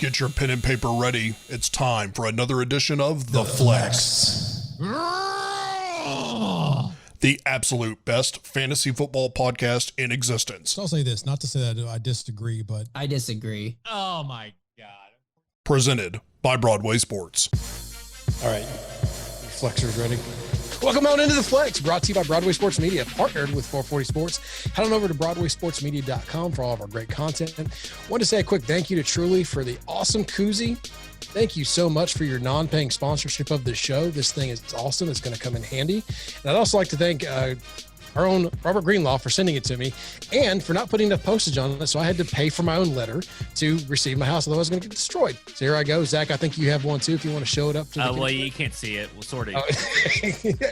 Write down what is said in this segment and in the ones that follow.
Get your pen and paper ready. It's time for another edition of The Flex. The absolute best fantasy football podcast in existence. So I'll say this, not to say that I disagree, but... I disagree. Oh, my God. Presented by Broadway Sports. All right, Flexers ready? Welcome on into The Flex, brought to you by Broadway Sports Media, partnered with 440 Sports. Head on over to BroadwaySportsMedia.com for all of our great content. Want to say a quick thank you to Truly for the awesome koozie. Thank you so much for your non-paying sponsorship of this show. This thing is awesome. It's going to come in handy. And I'd also like to thank our own Robert Greenlaw for sending it to me and for not putting enough postage on it. So I had to pay for my own letter to receive my house. Otherwise, I was going to get destroyed. So here I go. Zach, I think you have one too if you want to show it up. To the well, you can't see it. Well, sort of.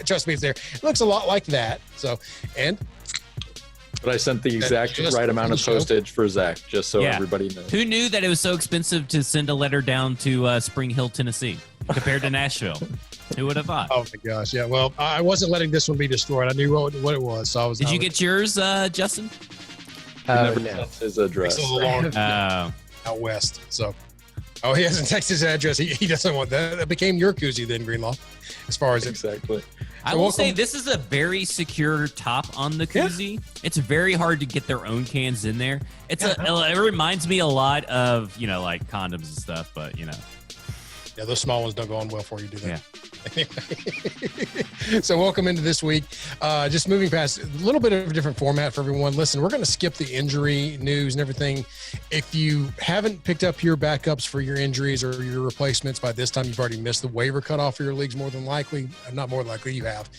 Trust me, it's there. It looks a lot like that. So, and... But I sent the exact right amount of postage for Zach, just so everybody knows. Who knew that it was so expensive to send a letter down to Spring Hill, Tennessee, compared to Nashville? Who would have thought? Oh my gosh, yeah. Well, I wasn't letting this one be destroyed. I knew what it was, so I was. Did you get yours, Justin? He never sent his address. Out west. So, he hasn't texted his address. He doesn't want that. That became your koozie then, Greenlaw. As far as exactly. I will say this is a very secure top on the koozie. Yeah. It's very hard to get their own cans in there. It reminds me a lot of, like condoms and stuff, but Yeah, those small ones don't go on well for you, do they? Yeah. So welcome into this week. Just moving past a little bit of a different format for everyone. Listen, we're going to skip the injury news and everything. If you haven't picked up your backups for your injuries or your replacements by this time, you've already missed the waiver cutoff for your leagues more than likely. Not more likely, you have.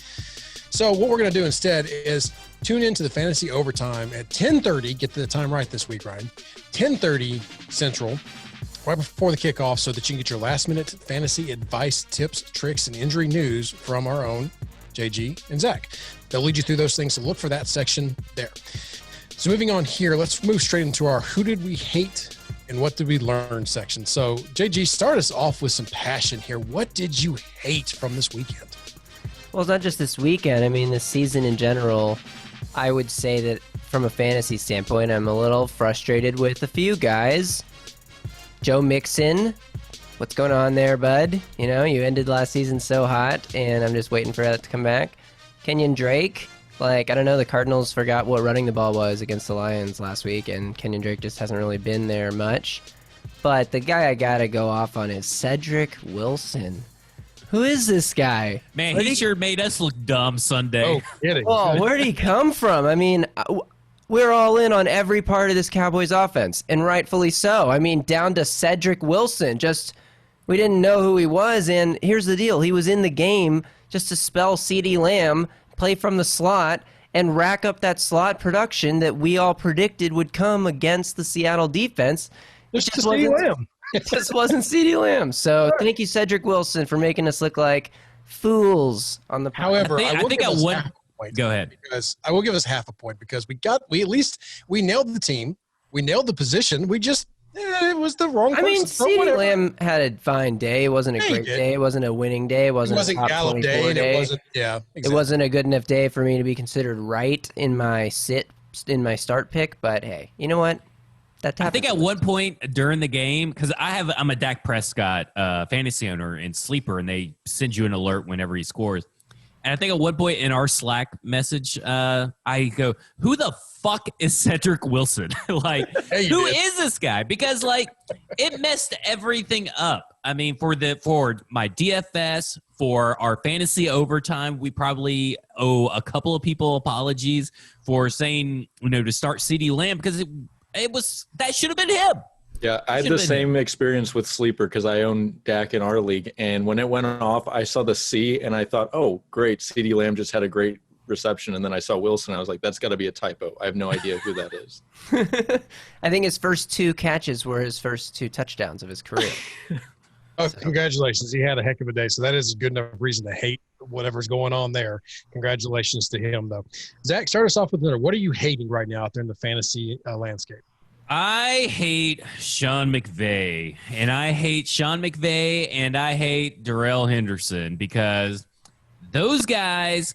So what we're going to do instead is tune into the Fantasy Overtime at 10:30. Get the time right this week, Ryan. 10:30 Central. Right before the kickoff so that you can get your last-minute fantasy advice, tips, tricks, and injury news from our own JG and Zach. They'll lead you through those things, so look for that section there. So moving on here, let's move straight into our Who Did We Hate and What Did We Learn section. So, JG, start us off with some passion here. What did you hate from this weekend? Well, it's not just this weekend. I mean, this season in general, I would say that from a fantasy standpoint, I'm a little frustrated with a few guys. Joe Mixon, what's going on there, bud? You ended last season so hot, and I'm just waiting for that to come back. Kenyon Drake, I don't know, the Cardinals forgot what running the ball was against the Lions last week, and Kenyon Drake just hasn't really been there much. But the guy I gotta go off on is Cedric Wilson. Who is this guy? Man, he sure made us look dumb Sunday. Oh, kidding. Oh, where'd he come from? I mean... We're all in on every part of this Cowboys offense, and rightfully so. I mean, down to Cedric Wilson. We didn't know who he was, and here's the deal. He was in the game just to spell CeeDee Lamb, play from the slot, and rack up that slot production that we all predicted would come against the Seattle defense. It just wasn't CeeDee Lamb. So thank you, Cedric Wilson, for making us look like fools on the podcast. However, I think at one... Go ahead. Because I will give us half a point because we nailed the team, we nailed the position. We just it was the wrong person. I mean, CeeDee Lamb had a fine day. It wasn't a great day. It wasn't a winning day. It wasn't a top Gallup 24 day. It wasn't. Yeah, exactly. It wasn't a good enough day for me to be considered right in my start pick. But hey, you know what? I think at one point during the game, because I'm a Dak Prescott fantasy owner and sleeper, and they send you an alert whenever he scores. And I think at one point in our Slack message, I go, who the fuck is Cedric Wilson? Who is this guy? Because, it messed everything up. I mean, for my DFS, for our fantasy overtime, we probably owe a couple of people apologies for saying, to start CeeDee Lamb because that should have been him. Yeah, I had the same experience with Sleeper because I own Dak in our league. And when it went off, I saw the C and I thought, oh, great, CeeDee Lamb just had a great reception. And then I saw Wilson. I was like, that's got to be a typo. I have no idea who that is. I think his first 2 catches were his first 2 touchdowns of his career. Congratulations. He had a heck of a day. So that is a good enough reason to hate whatever's going on there. Congratulations to him, though. Zach, start us off with another. What are you hating right now out there in the fantasy landscape? I hate Sean McVay, and I hate Darrell Henderson because those guys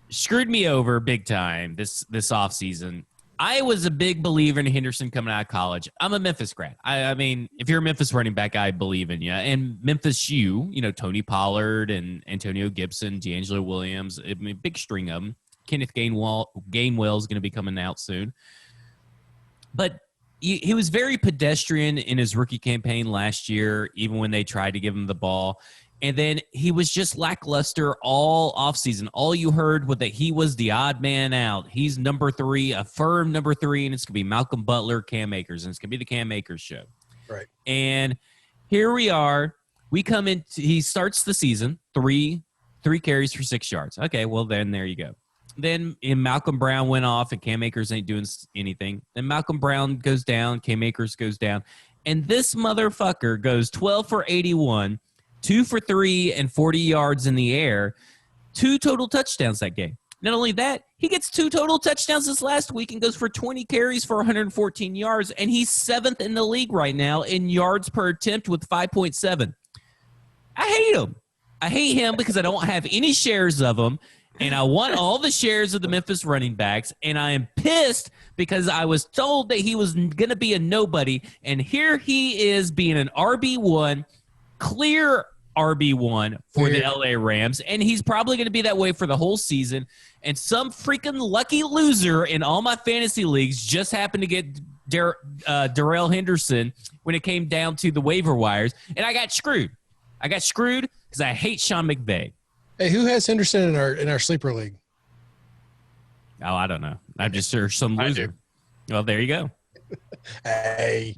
screwed me over big time this offseason. I was a big believer in Henderson coming out of college. I'm a Memphis grad. I mean, if you're a Memphis running back, I believe in you. And Memphis Tony Pollard and Antonio Gibson, D'Angelo Williams, I mean, big string of them. Kenneth Gainwell is going to be coming out soon. But he was very pedestrian in his rookie campaign last year, even when they tried to give him the ball. And then he was just lackluster all offseason. All you heard was that he was the odd man out. He's number 3, a firm number 3, and it's going to be Malcolm Butler, Cam Akers, and it's going to be the Cam Akers show. Right. And here we are. We come in. He starts the season, three carries for 6 yards. Okay, well, then there you go. Then Malcolm Brown went off, and Cam Akers ain't doing anything. Then Malcolm Brown goes down, Cam Akers goes down. And this motherfucker goes 12 for 81, 2 for 3 and 40 yards in the air, 2 total touchdowns that game. Not only that, he gets 2 total touchdowns this last week and goes for 20 carries for 114 yards, and he's 7th in the league right now in yards per attempt with 5.7. I hate him. I hate him because I don't have any shares of him, and I want all the shares of the Memphis running backs, and I am pissed because I was told that he was going to be a nobody, and here he is being an RB1, clear RB1 for the LA Rams, and he's probably going to be that way for the whole season. And some freaking lucky loser in all my fantasy leagues just happened to get Darrell Henderson when it came down to the waiver wires, and I got screwed. I got screwed because I hate Sean McVay. Hey, who has Henderson in our sleeper league? Oh, I don't know. I'm just sure some loser. Well, there you go. Hey.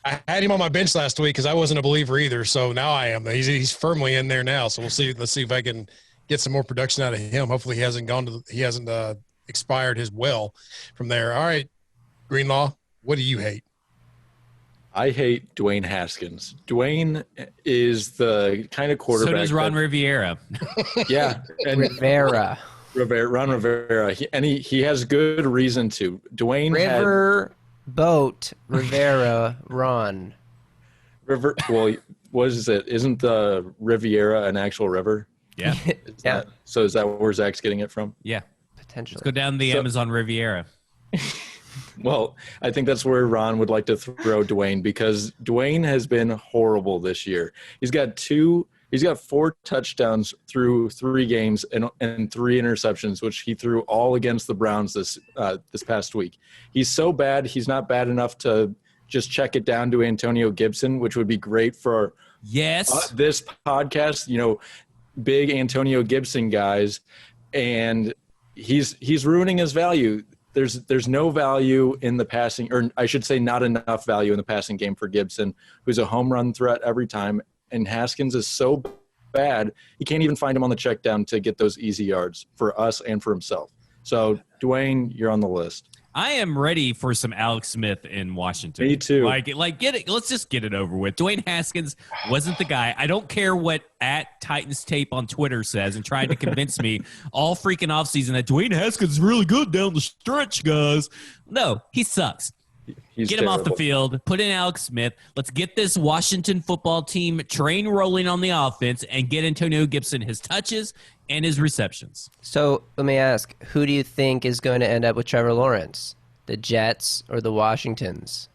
I had him on my bench last week because I wasn't a believer either. So now I am. He's firmly in there now. So we'll see. Let's see if I can get some more production out of him. Hopefully he hasn't expired his well from there. All right, Greenlaw, what do you hate? I hate Dwayne Haskins. Dwayne is the kind of quarterback. So does Ron Rivera. Yeah. And Ron Rivera. He has good reason to. Dwayne Rivera, Ron. River. Well, what is it? Isn't the Riviera an actual river? Yeah. So is that where Zach's getting it from? Yeah. Potentially. Let's go down the Amazon Riviera. Well, I think that's where Ron would like to throw Dwayne, because Dwayne has been horrible this year. He's got 4 touchdowns through 3 games and 3 interceptions, which he threw all against the Browns this past week. He's so bad, he's not bad enough to just check it down to Antonio Gibson, which would be great for this podcast, big Antonio Gibson guys, and he's ruining his value. There's no value in the passing, or I should say not enough value in the passing game for Gibson, who's a home run threat every time. And Haskins is so bad, he can't even find him on the check down to get those easy yards for us and for himself. So, Dwayne, you're on the list. I am ready for some Alex Smith in Washington. Me too. Like get it. Let's just get it over with. Dwayne Haskins wasn't the guy. I don't care what @Titans Tape on Twitter says and tried to convince me all freaking offseason that Dwayne Haskins is really good down the stretch, guys. No, he sucks. Get him off the field. Put in Alex Smith. Let's get this Washington football team train rolling on the offense and get Antonio Gibson his touches and his receptions. So let me ask, who do you think is going to end up with Trevor Lawrence? The Jets or the Washingtons?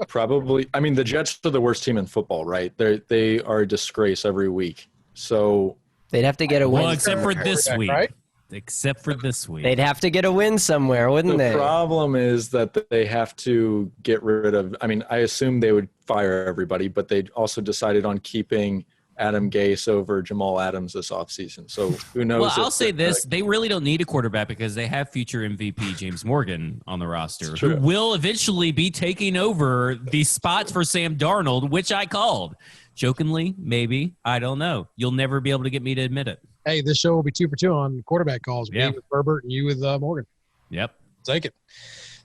Probably. I mean, the Jets are the worst team in football, right? They are a disgrace every week. So they'd have to get a win. Well, except for this week. Right? Except for this week. They'd have to get a win somewhere, wouldn't they? The problem is that they have to get rid of – I mean, I assume they would fire everybody, but they also decided on keeping Adam Gase over Jamal Adams this offseason. So who knows? Well, I'll say this. They really don't need a quarterback because they have future MVP James Morgan on the roster, who will eventually be taking over the spots for Sam Darnold, which I called. Jokingly, maybe. I don't know. You'll never be able to get me to admit it. Hey, this show will be 2 for 2 on quarterback calls. Me with Herbert and you with Morgan. Yep. Take it.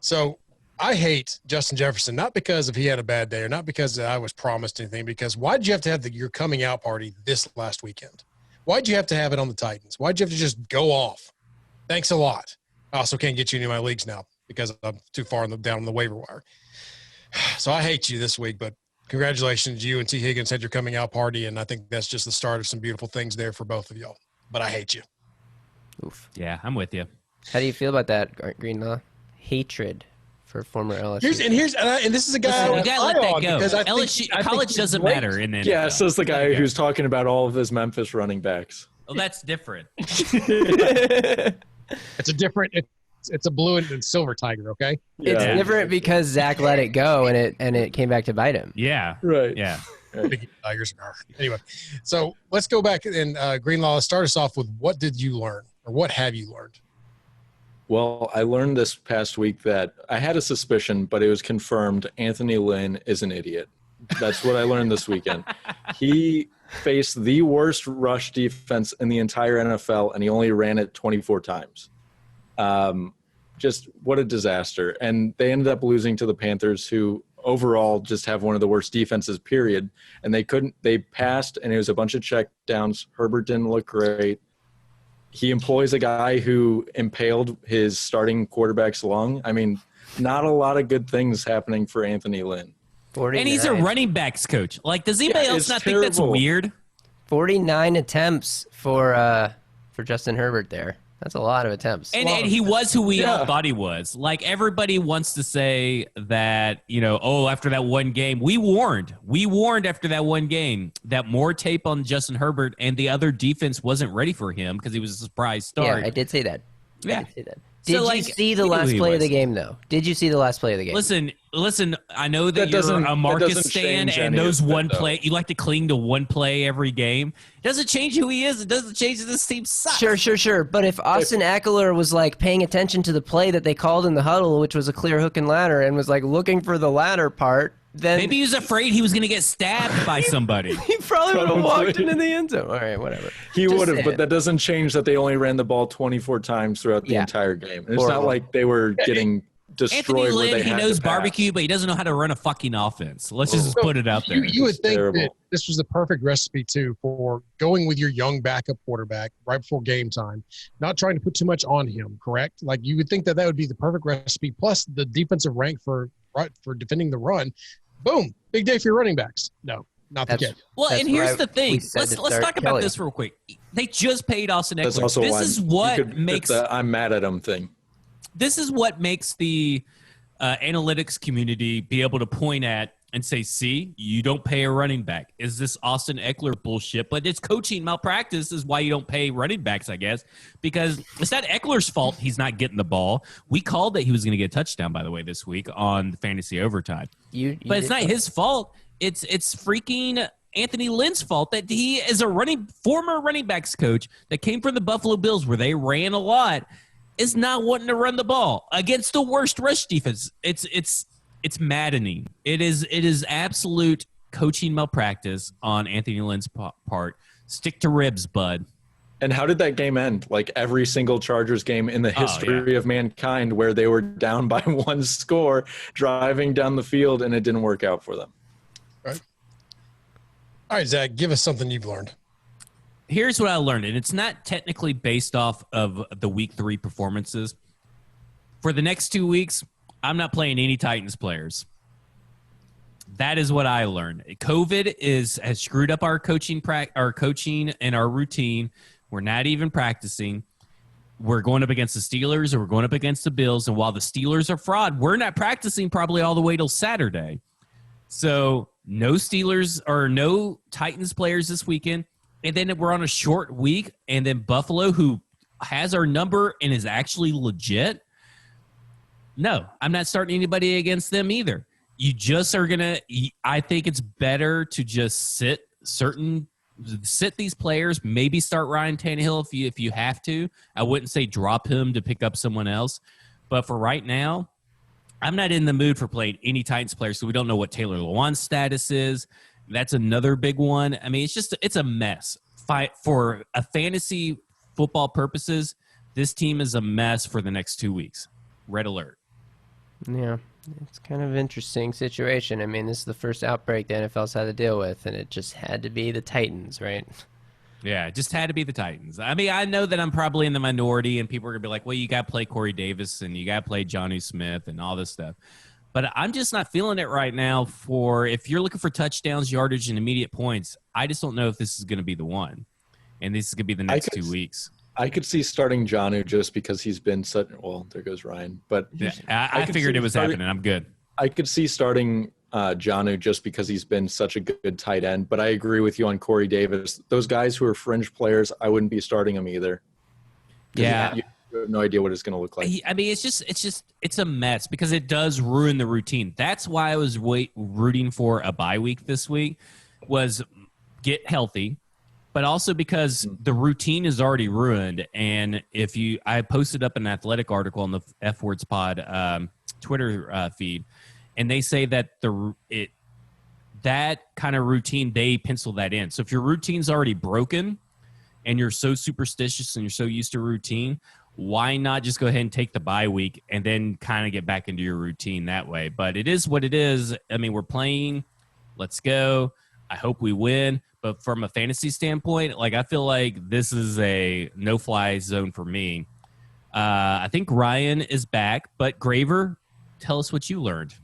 So I hate Justin Jefferson, not because he had a bad day or not because I was promised anything, because why did you have to have your coming out party this last weekend? Why did you have to have it on the Titans? Why did you have to just go off? Thanks a lot. I also can't get you into my leagues now because I'm too far down on the waiver wire. So I hate you this week, but congratulations. You and T. Higgins had your coming out party, and I think that's just the start of some beautiful things there for both of y'all. But I hate you. Oof. Yeah, I'm with you. How do you feel about that, Greenlaw? Hatred for former LSU. And this is a guy We gotta let that go. because I LSU, think college he's doesn't great. matter in the NFL. Yeah, says the guy who's talking about all of his Memphis running backs. Well, that's different. It's a different. It's a blue and silver tiger. Okay. It's Yeah. different because Zach let it go and it came back to bite him. Yeah. Right. Yeah. Big tigers. Anyway, so let's go back and Greenlaw. Start us off with what did you learn or what have you learned? Well, I learned this past week that I had a suspicion, but it was confirmed. Anthony Lynn is an idiot. That's what I learned this weekend. He faced the worst rush defense in the entire NFL, and he only ran it 24 times. Just what a disaster. And they ended up losing to the Panthers, who overall just have one of the worst defenses, period. And they passed, and it was a bunch of check downs. Herbert didn't look great. He employs a guy who impaled his starting quarterback's lung. I mean, not a lot of good things happening for Anthony Lynn. 49. And he's a running backs coach. Like, does anybody else it's not think that's terrible. weird? 49 attempts for Justin Herbert there. That's a lot of attempts. And he was who we all thought he was. Like, everybody wants to say that, after that one game, we warned after that one game that more tape on Justin Herbert and the other defense wasn't ready for him because he was a surprise start. Yeah, I did say that. Yeah. I did say that. Did you see the we knew last he play of was. the game, though? Did you see the last play of the game? Listen, I know that you're doesn't- a that Marcus doesn't stan change and any those of it, one though. play, you like to cling to one play every game. It doesn't change who he is. It doesn't change that this team sucks. Sure. But if Austin Eckler was like paying attention to the play that they called in the huddle, which was a clear hook and ladder, and was like looking for the ladder part, then Maybe he was afraid he was going to get stabbed by somebody. he probably would have Probably. walked into the end zone. All right, whatever. He Just would have, saying. but that doesn't change that they only ran the ball 24 times throughout the Yeah. entire game. It's Horrible. not like they were getting destroyed Anthony where Lynn, they he had knows to pass. barbecue, but he doesn't know how to run a fucking offense. Let's just put it out there. You would think terrible. that this was the perfect recipe too for going with your young backup quarterback right before game time, not trying to put too much on him. Correct? Like you would think that would be the perfect recipe. Plus the defensive rank for defending the run. Boom, big day for your running backs. No, not the That's- case. Well, That's and here's what the thing. we said Let's to let's start talk about Kelly. this real quick. They just paid Austin That's Eckler. also This why is you what could makes put the I'm mad at him thing. this is what makes the analytics community be able to point at and say, see, you don't pay a running back. Is this Austin Eckler bullshit? But it's coaching malpractice is why you don't pay running backs, I guess, because it's not Eckler's fault he's not getting the ball. We called that he was going to get a touchdown, by the way, this week on the fantasy overtime. But it's not his fault. It's freaking Anthony Lynn's fault that he is a former running backs coach that came from the Buffalo Bills where they ran a lot, is not wanting to run the ball against the worst rush defense. It's maddening. It is absolute coaching malpractice on Anthony Lynn's part. Stick to ribs, bud. And how did that game end? Like every single Chargers game in the history of mankind where they were down by one score, driving down the field, and it didn't work out for them. Right. All right, Zach, give us something you've learned. Here's what I learned, and it's not technically based off of the week 3 performances. For the next 2 weeks, I'm not playing any Titans players. That is what I learned. COVID has screwed up our coaching and our routine. We're not even practicing. We're going up against the Steelers or we're going up against the Bills, and while the Steelers are fraud, we're not practicing probably all the way till Saturday. So no Steelers or no Titans players this weekend. And then we're on a short week, and then Buffalo, who has our number and is actually legit. No, I'm not starting anybody against them either. You just are going to – I think it's better to just sit these players, maybe start Ryan Tannehill if you have to. I wouldn't say drop him to pick up someone else. But for right now, I'm not in the mood for playing any Titans players, so we don't know what Taylor Lewan's status is. That's another big one. I mean, it's a mess. For a fantasy football purposes, this team is a mess for the next 2 weeks. Red alert. Yeah, it's kind of an interesting situation. I mean, this is the first outbreak the NFL's had to deal with, and it just had to be the Titans, right? Yeah, it just had to be the Titans. I mean, I know that I'm probably in the minority, and people are going to be like, well, you got to play Corey Davis, and you got to play Jonnu Smith, and all this stuff. But I'm just not feeling it right now if you're looking for touchdowns, yardage, and immediate points, I just don't know if this is going to be the one. And this is going to be the next 2 weeks. I could see starting Jonnu just because he's been such. Well, there goes Ryan. But Yeah, I figured it was happening. I'm good. I could see starting Jonnu just because he's been such a good tight end. But I agree with you on Corey Davis. Those guys who are fringe players, I wouldn't be starting them either. Yeah. You have no idea what it's going to look like. I mean, it's a mess because it does ruin the routine. That's why I was rooting for a bye week this week, was get healthy, but also because the routine is already ruined. And I posted up an Athletic article on the F Words Pod Twitter feed, and they say that that kind of routine, they pencil that in. So if your routine's already broken and you're so superstitious and you're so used to routine, why not just go ahead and take the bye week and then kind of get back into your routine that way? But it is what it is. I mean, we're playing. Let's go. I hope we win. But from a fantasy standpoint, like, I feel like this is a no-fly zone for me. I think Ryan is back, but Graver, tell us what you learned.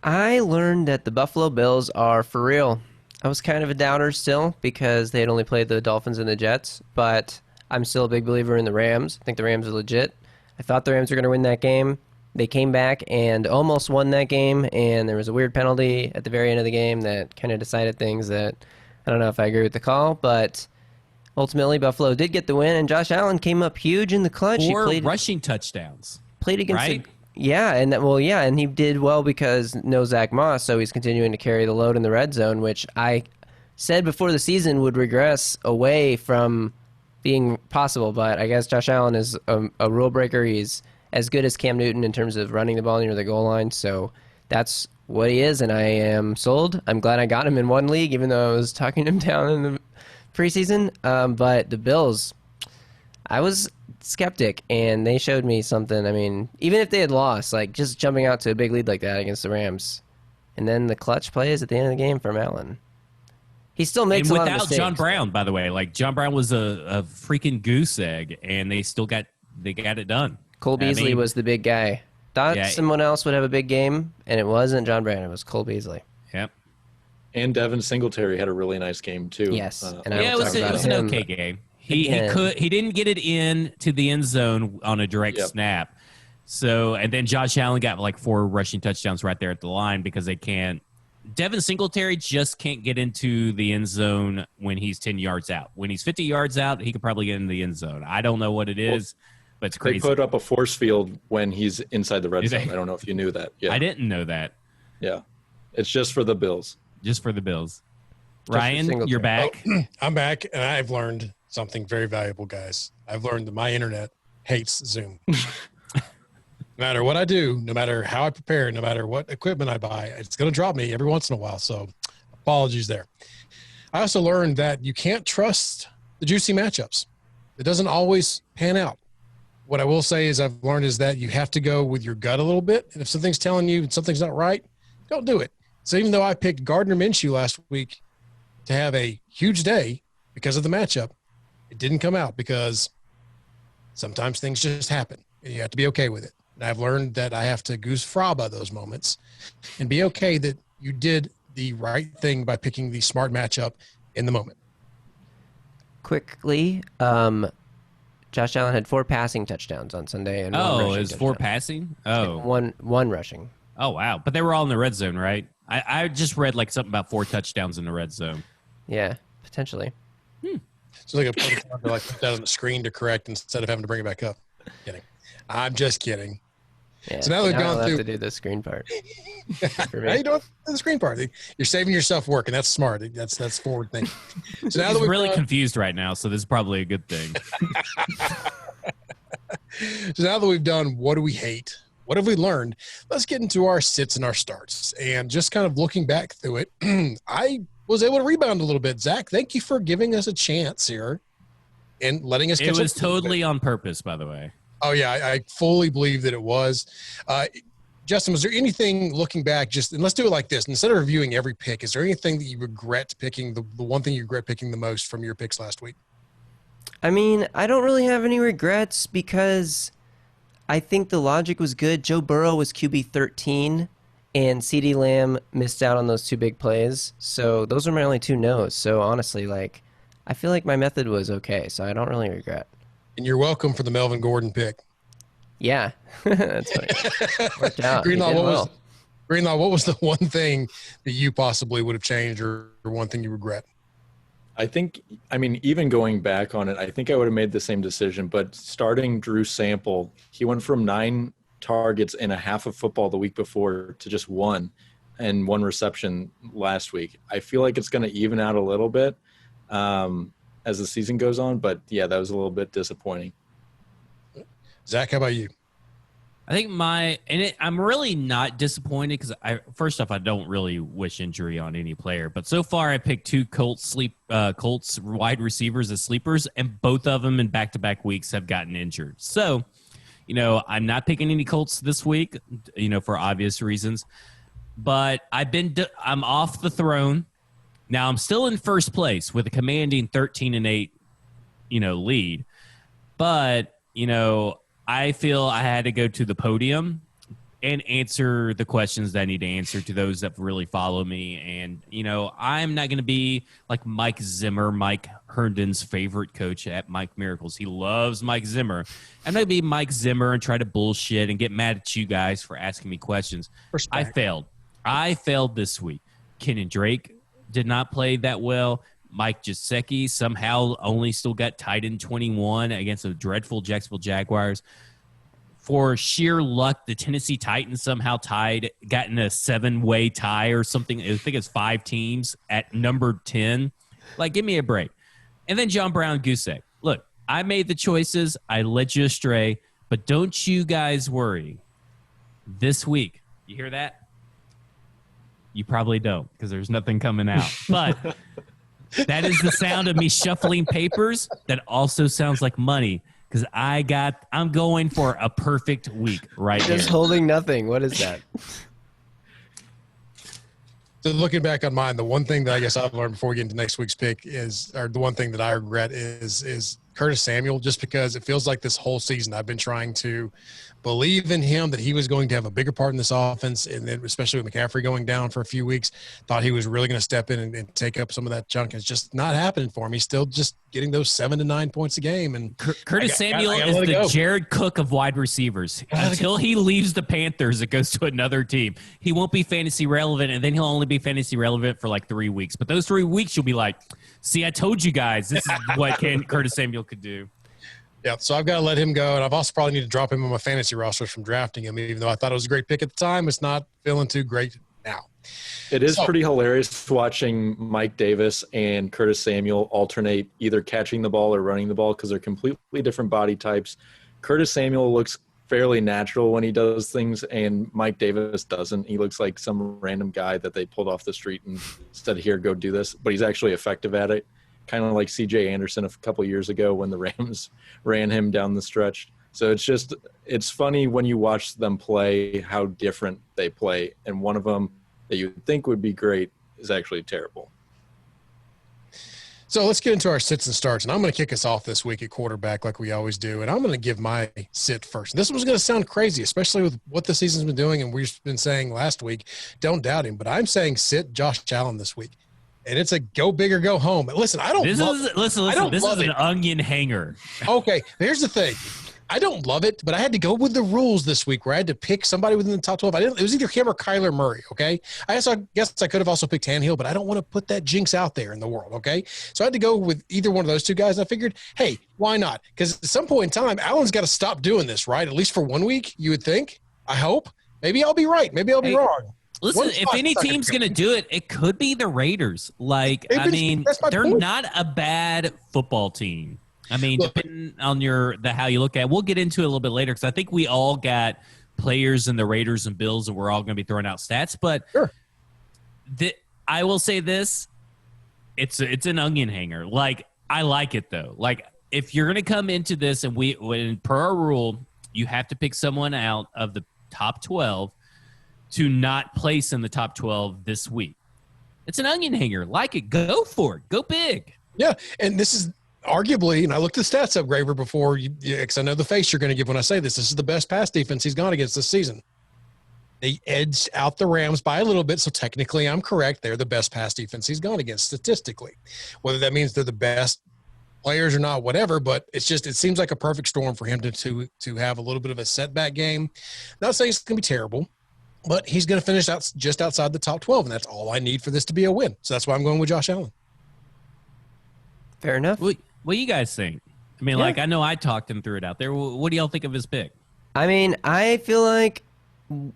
I learned that the Buffalo Bills are for real. I was kind of a doubter still because they had only played the Dolphins and the Jets, but I'm still a big believer in the Rams. I think the Rams are legit. I thought the Rams were going to win that game. They came back and almost won that game, and there was a weird penalty at the very end of the game that kind of decided things that I don't know if I agree with the call, but ultimately Buffalo did get the win, and Josh Allen came up huge in the clutch. 4 rushing touchdowns. Played against right? And he did well because no Zach Moss, so he's continuing to carry the load in the red zone, which I said before the season would regress away from being possible, but I guess Josh Allen is a rule breaker. He's as good as Cam Newton in terms of running the ball near the goal line, so that's what he is, and I am sold. I'm glad I got him in one league, even though I was talking him down in the preseason. But the Bills, I was skeptic, and they showed me something. I mean, even if they had lost, like just jumping out to a big lead like that against the Rams, and then the clutch plays at the end of the game from Allen. He still makes a lot of mistakes. Without John Brown, by the way. Like, John Brown was a freaking goose egg, and they got it done. Cole Beasley was the big guy. Thought someone else would have a big game, and it wasn't John Brown. It was Cole Beasley. Yep. And Devin Singletary had a really nice game, too. Yes. It was an okay game. He didn't get it in to the end zone on a direct snap. So, and then Josh Allen got like 4 rushing touchdowns right there at the line because they can't. Devin Singletary just can't get into the end zone when he's 10 yards out. When he's 50 yards out, he could probably get in the end zone. I don't know what it is, but it's crazy. They put up a force field when he's inside the red zone. I don't know if you knew that. Yeah. I didn't know that. Yeah. It's just for the Bills. Just for the Bills. Ryan, you're back. Oh, I'm back, and I've learned something very valuable, guys. I've learned that my internet hates Zoom. No matter what I do, no matter how I prepare, no matter what equipment I buy, it's going to drop me every once in a while. So apologies there. I also learned that you can't trust the juicy matchups. It doesn't always pan out. What I will say is I've learned is that you have to go with your gut a little bit. And if something's telling you something's not right, don't do it. So even though I picked Gardner Minshew last week to have a huge day because of the matchup, it didn't come out because sometimes things just happen. And you have to be okay with it. And I've learned that I have to goose fraba those moments and be okay that you did the right thing by picking the smart matchup in the moment. Quickly, Josh Allen had 4 passing touchdowns on Sunday. And one rushing it was 4 passing? Oh. One rushing. Oh, wow. But they were all in the red zone, right? I just read like something about 4 touchdowns in the red zone. Yeah, potentially. So they could put that on the screen to correct instead of having to bring it back up. Kidding. I'm just kidding. Yeah, so now they've gone through. Have to do the screen part. How you doing the screen part? You're saving yourself work, and that's smart. That's forward thinking. So now He's really confused right now, so this is probably a good thing. So now that we've done what do we hate, what have we learned, let's get into our sits and our starts. And just kind of looking back through it, I was able to rebound a little bit. Zach, thank you for giving us a chance here and letting us catch up. It was totally on purpose, by the way. Oh, yeah, I fully believe that it was. Justin, was there anything looking back, and let's do it like this. Instead of reviewing every pick, is there anything that you regret picking, the one thing you regret picking the most from your picks last week? I mean, I don't really have any regrets because I think the logic was good. Joe Burrow was QB 13, and CeeDee Lamb missed out on those 2 big plays. So those are my only 2 no's. So honestly, like, I feel like my method was okay, so I don't really regret. And you're welcome for the Melvin Gordon pick. Yeah, that's funny. Worked out. Greenlaw, You did well. Greenlaw, what was the one thing that you possibly would have changed or one thing you regret? Even going back on it, I think I would have made the same decision. But starting Drew Sample, he went from 9 targets in a half of football the week before to just 1 and 1 reception last week. I feel like it's going to even out a little bit as the season goes on. But, yeah, that was a little bit disappointing. Zach, how about you? I think I'm really not disappointed because first off, I don't really wish injury on any player. But so far, I picked 2 Colts wide receivers as sleepers, and both of them in back-to-back weeks have gotten injured. So, I'm not picking any Colts this week, for obvious reasons. But I'm off the throne. Now I'm still in first place with a commanding 13-8, lead. But, I feel I had to go to the podium and answer the questions that I need to answer to those that really follow me. And, I'm not going to be like Mike Zimmer, Mike Herndon's favorite coach at Mike Miracles. He loves Mike Zimmer. I'm not going to be Mike Zimmer and try to bullshit and get mad at you guys for asking me questions. Respect. I failed this week. Kenan Drake did not play that well. Mike Gesicki somehow only still got tied in 21 against a dreadful Jacksonville Jaguars. For sheer luck, the Tennessee Titans somehow got in a 7-way tie or something. I think it's 5 teams at number 10. Like, give me a break. And then John Brown, goose egg. Look, I made the choices. I led you astray. But don't you guys worry. This week, you hear that? You probably don't because there's nothing coming out. But that is the sound of me shuffling papers. That also sounds like money because I'm going for a perfect week right here. Just holding nothing. What is that? So looking back on mine, the one thing that I guess I've learned before we get into next week's pick the one thing that I regret is Curtis Samuel, just because it feels like this whole season I've been trying to believe in him that he was going to have a bigger part in this offense, and then especially with McCaffrey going down for a few weeks, thought he was really going to step in and take up some of that chunk. It's just not happening for him. He's still just getting those 7 to 9 points a game. And Curtis Samuel is the Jared Cook of wide receivers. Until he leaves the Panthers, it goes to another team. He won't be fantasy relevant, and then he'll only be fantasy relevant for like 3 weeks. But those 3 weeks, you'll be like, see, I told you guys this is what Curtis Samuel could do. Yeah, so I've got to let him go, and I've also probably need to drop him on my fantasy rosters from drafting him, even though I thought it was a great pick at the time. It's not feeling too great now. It is pretty hilarious watching Mike Davis and Curtis Samuel alternate either catching the ball or running the ball because they're completely different body types. Curtis Samuel looks fairly natural when he does things, and Mike Davis doesn't. He looks like some random guy that they pulled off the street and said, here, go do this. But he's actually effective at it. Kind of like C.J. Anderson a couple years ago when the Rams ran him down the stretch. So it's funny when you watch them play how different they play. And one of them that you would think would be great is actually terrible. So let's get into our sits and starts. And I'm going to kick us off this week at quarterback like we always do. And I'm going to give my sit first. This was going to sound crazy, especially with what the season's been doing. And we've been saying last week, don't doubt him. But I'm saying sit Josh Allen this week. And it's a go big or go home. Listen, I don't love it. Listen, this is an onion hanger. Okay, here's the thing. I don't love it, but I had to go with the rules this week where I had to pick somebody within the top 12. It was either him or Kyler Murray, okay? I guess I could have also picked Tannehill, but I don't want to put that jinx out there in the world, okay? So I had to go with either one of those 2 guys. And I figured, hey, why not? Because at some point in time, Allen's got to stop doing this, right? At least for 1 week, you would think. I hope. Maybe I'll be right. Maybe I'll be wrong. Listen, if any team's going to do it, it could be the Raiders. Like, They're point. Not a bad football team. I mean, depending on how you look at it, we'll get into it a little bit later because I think we all got players in the Raiders and Bills and we're all going to be throwing out stats. But sure. I will say this. It's an onion hanger. Like, I like it, though. Like, if you're going to come into this and per our rule, you have to pick someone out of the top 12 to not place in the top 12 this week. It's an onion hanger. Like it. Go for it. Go big. Yeah, and this is arguably, and I looked the stats up, Graver, before because I know the face you're going to give when I say this. This is the best pass defense he's gone against this season. They edged out the Rams by a little bit, so technically I'm correct. They're the best pass defense he's gone against statistically. Whether that means they're the best players or not, whatever, but it seems like a perfect storm for him to have a little bit of a setback game. Not saying it's going to be terrible, but he's going to finish out just outside the top 12, and that's all I need for this to be a win. So that's why I'm going with Josh Allen. Fair enough. What do you guys think? I mean, I know I talked him through it out there. What do y'all think of his pick? I mean, I feel like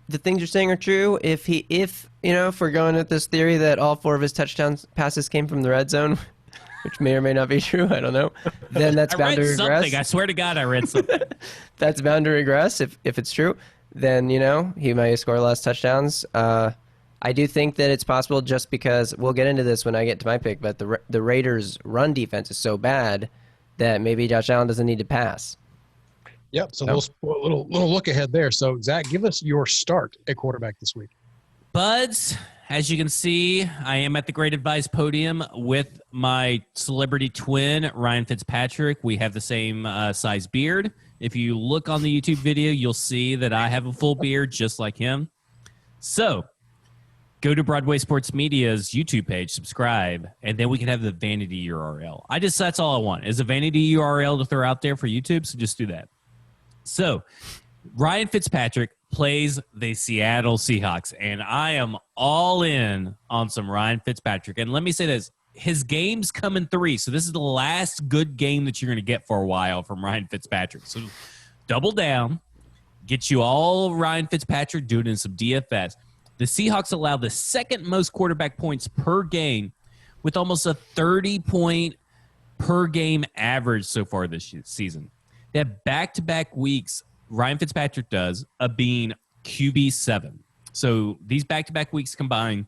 the things you're saying are true. If we're going with this theory that all 4 of his touchdown passes came from the red zone, which may or may not be true, I don't know, then that's bound to regress. Something. I swear to God, I read something. That's bound to regress if it's true. Then, he might score less touchdowns. I do think that it's possible just because we'll get into this when I get to my pick, but the Raiders' run defense is so bad that maybe Josh Allen doesn't need to pass. Yep. So a little look ahead there. So Zach, give us your start at quarterback this week. Buds, as you can see, I am at the Great Advice podium with my celebrity twin, Ryan Fitzpatrick. We have the same size beard. If you look on the YouTube video, you'll see that I have a full beard just like him. So go to Broadway Sports Media's YouTube page, subscribe, and then we can have the vanity URL. That's all I want is a vanity URL to throw out there for YouTube, so just do that. So Ryan Fitzpatrick plays the Seattle Seahawks, and I am all in on some Ryan Fitzpatrick. And let me say this, his games come in 3, so this is the last good game that you're going to get for a while from Ryan Fitzpatrick. So double down, get you all Ryan Fitzpatrick, do it in some DFS. The Seahawks allow the second most quarterback points per game with almost a 30-point per game average so far this season. They have back-to-back weeks, Ryan Fitzpatrick does, of being QB7. So these back-to-back weeks combined,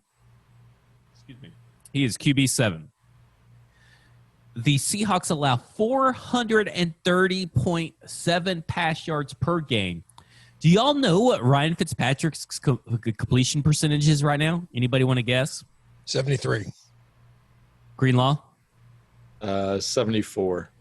he is QB7. The Seahawks allow 430.7 pass yards per game. Do y'all know what Ryan Fitzpatrick's completion percentage is right now? Anybody want to guess? 73. Greenlaw? 74.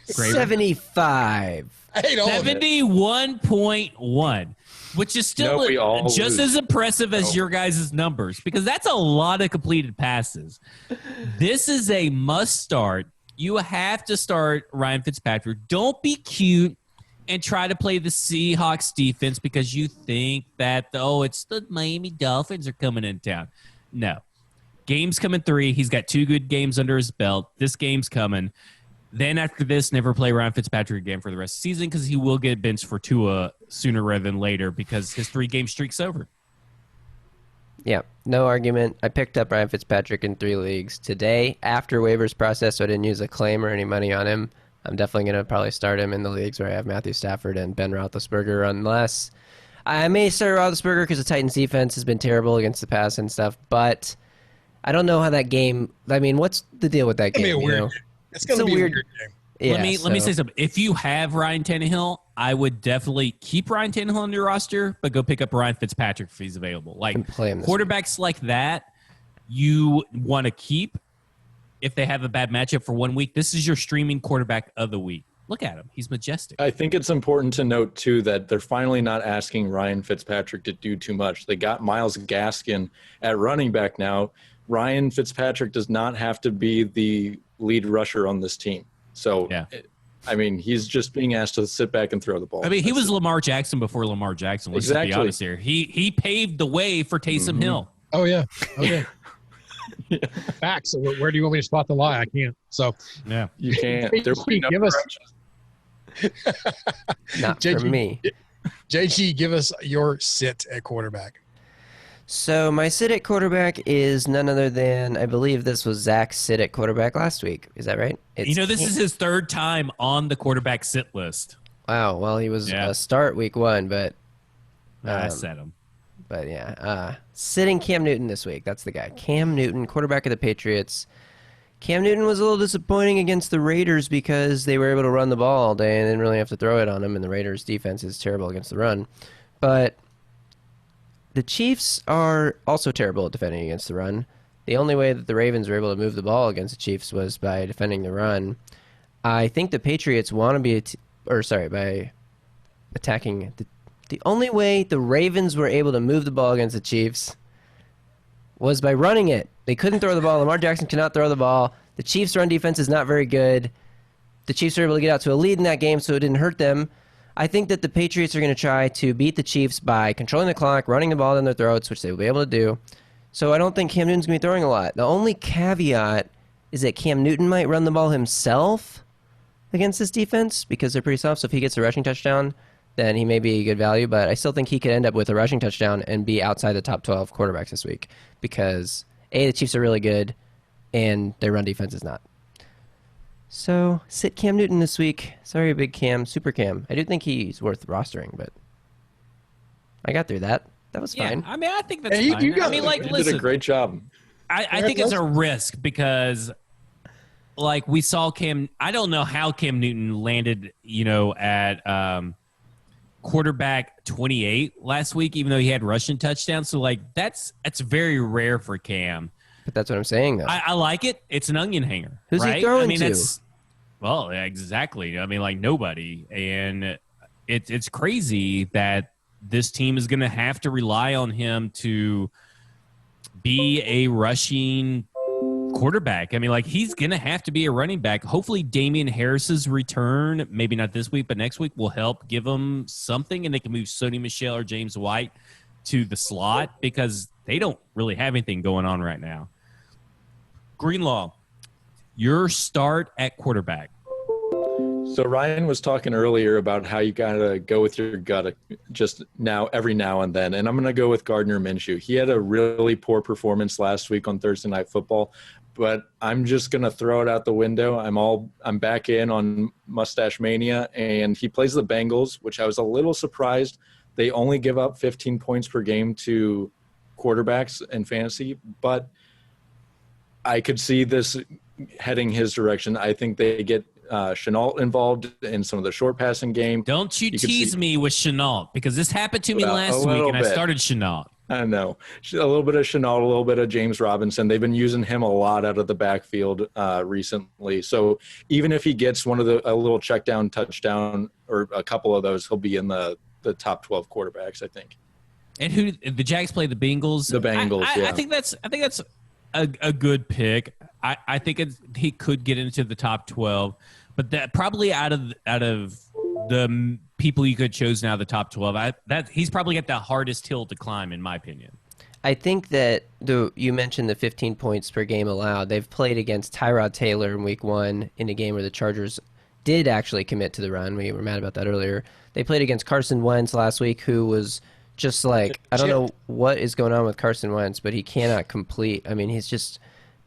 75. I hate all of it. 71.1, which is still just as impressive as your guys' numbers, because that's a lot of completed passes. This is a must start. You have to start Ryan Fitzpatrick. Don't be cute and try to play the Seahawks defense because you think that, it's the Miami Dolphins are coming in town. No. Games come in 3. He's got 2 good games under his belt. This game's coming. Then after this, never play Ryan Fitzpatrick again for the rest of the season because he will get benched for Tua sooner rather than later because his 3-game streak's over. Yeah, no argument. I picked up Ryan Fitzpatrick in 3 leagues today after waivers process, so I didn't use a claim or any money on him. I'm definitely going to probably start him in the leagues where I have Matthew Stafford and Ben Roethlisberger, unless I may start Roethlisberger because the Titans' defense has been terrible against the pass and stuff, but I don't know how that game – I mean, what's the deal with that game? It's going to be a weird game. Yeah, let me say something. If you have Ryan Tannehill, I would definitely keep Ryan Tannehill on your roster, but go pick up Ryan Fitzpatrick if he's available. Like quarterbacks like that, you want to keep if they have a bad matchup for 1 week. This is your streaming quarterback of the week. Look at him. He's majestic. I think it's important to note, too, that they're finally not asking Ryan Fitzpatrick to do too much. They got Myles Gaskin at running back now. Ryan Fitzpatrick does not have to be the lead rusher on this team. So, yeah. He's just being asked to sit back and throw the ball. He was Lamar Jackson before Lamar Jackson. Let's be honest here. He paved the way for Taysom Hill. Oh, yeah. Okay. Facts. So where do you want me to spot the lie? I can't. So, yeah. You can't. Give us not JG, for me. JG, give us your sit at quarterback. So my sit at quarterback is none other than, I believe this was Zach's sit at quarterback last week. Is that right? This is his 3rd time on the quarterback sit list. Wow. Well, he was a start week 1, but I set him. But yeah, sitting Cam Newton this week. That's the guy. Cam Newton, quarterback of the Patriots. Cam Newton was a little disappointing against the Raiders because they were able to run the ball all day and didn't really have to throw it on him, and the Raiders' defense is terrible against the run. But the Chiefs are also terrible at defending against the run. The only way that the Ravens were able to move the ball against the Chiefs was by defending the run. I think the Patriots want to be by attacking the The only way the Ravens were able to move the ball against the Chiefs was by running it. They couldn't throw the ball. Lamar Jackson cannot throw the ball. The Chiefs' run defense is not very good. The Chiefs were able to get out to a lead in that game, so it didn't hurt them. I think that the Patriots are going to try to beat the Chiefs by controlling the clock, running the ball down their throats, which they will be able to do. So I don't think Cam Newton's going to be throwing a lot. The only caveat is that Cam Newton might run the ball himself against this defense because they're pretty soft. So if he gets a rushing touchdown, then he may be a good value. But I still think he could end up with a rushing touchdown and be outside the top 12 quarterbacks this week because, A, the Chiefs are really good, and their run defense is not. So sit Cam Newton this week. Sorry, big Cam, super Cam. I do think he's worth rostering, but I got through that. That was fine. I mean, I think that's Hey, fine. you I mean, like, You listen, did a great job. I think it's a risk because, like, we saw Cam. I don't know how Cam Newton landed, at quarterback 28 last week, even though he had rushing touchdowns. So, like, that's very rare for Cam. But that's what I'm saying, though. I like it. It's an onion hanger. Who's he right? throwing I mean, to? Well, exactly. I mean, like, nobody. And it's crazy that this team is going to have to rely on him to be a rushing quarterback. I mean, like, he's going to have to be a running back. Hopefully Damian Harris's return, maybe not this week, but next week, will help give them something, and they can move Sony Michel or James White to the slot because they don't really have anything going on right now. Greenlaw, your start at quarterback. So Ryan was talking earlier about how you got to go with your gut just now, every now and then. And I'm going to go with Gardner Minshew. He had a really poor performance last week on Thursday Night Football, but I'm just going to throw it out the window. I'm back in on Mustache Mania, and he plays the Bengals, which I was a little surprised. They only give up 15 points per game to quarterbacks in fantasy, but I could see this heading his direction. I think they get Chenault involved in some of the short passing game. Don't you tease me with Chenault, because this happened to me last week, and I started Chenault. I know. A little bit of Chenault, a little bit of James Robinson. They've been using him a lot out of the backfield recently. So even if he gets a little check down touchdown or a couple of those, he'll be in the top 12 quarterbacks, I think. And who the Jags play? The Bengals. The Bengals. I think that's a good pick. I think he could get into the top 12, but that probably out of the people you could choose now, the top 12, he's probably got the hardest hill to climb, in my opinion. I think that you mentioned the 15 points per game allowed. They've played against Tyrod Taylor in week 1 in a game where the Chargers did actually commit to the run. We were mad about that earlier. They played against Carson Wentz last week, who was just like, I don't know what is going on with Carson Wentz, but he cannot complete. I mean, he's just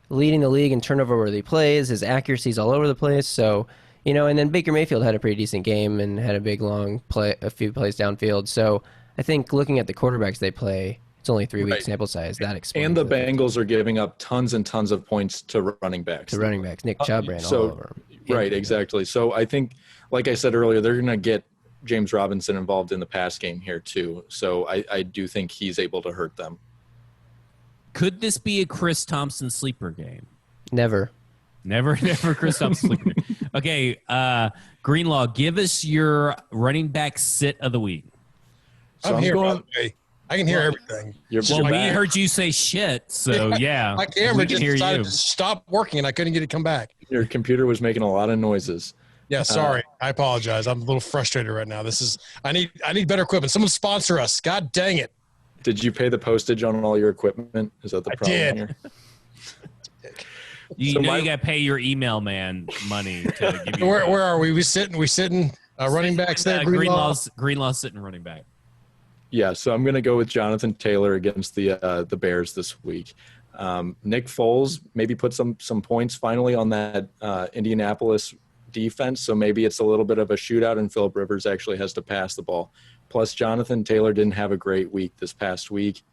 leading the league in turnover-worthy plays. His accuracy's all over the place. So, and then Baker Mayfield had a pretty decent game and had a big, long play, a few plays downfield. So I think looking at the quarterbacks they play, it's only 3-week sample size. That explains And the it. Bengals are giving up tons and tons of points to running backs. Nick Chubb ran all over him. Right, exactly. So I think, like I said earlier, they're going to get James Robinson involved in the pass game here too. So I do think he's able to hurt them. Could this be a Chris Thompson sleeper game? Never Chris Thompson sleeper game. Okay, Greenlaw, give us your running back sit of the week. So I'm here, by the way. I can hear everything. You're Well, we back. heard you say shit, so yeah. My camera we can just hear decided you. to stop working, and I couldn't get it to come back. Your computer was making a lot of noises. Yeah, sorry. I apologize. I'm a little frustrated right now. I need better equipment. Someone sponsor us. God dang it. Did you pay the postage on all your equipment? Is that the problem did. here? You So know my- you got to pay your email man money to give you. Where are we? We sitting running backs there. Greenlaw? Greenlaw's sitting running back. Yeah, so I'm going to go with Jonathan Taylor against the Bears this week. Nick Foles maybe put some points finally on that Indianapolis defense, so maybe it's a little bit of a shootout, and Phillip Rivers actually has to pass the ball. Plus, Jonathan Taylor didn't have a great week this past week.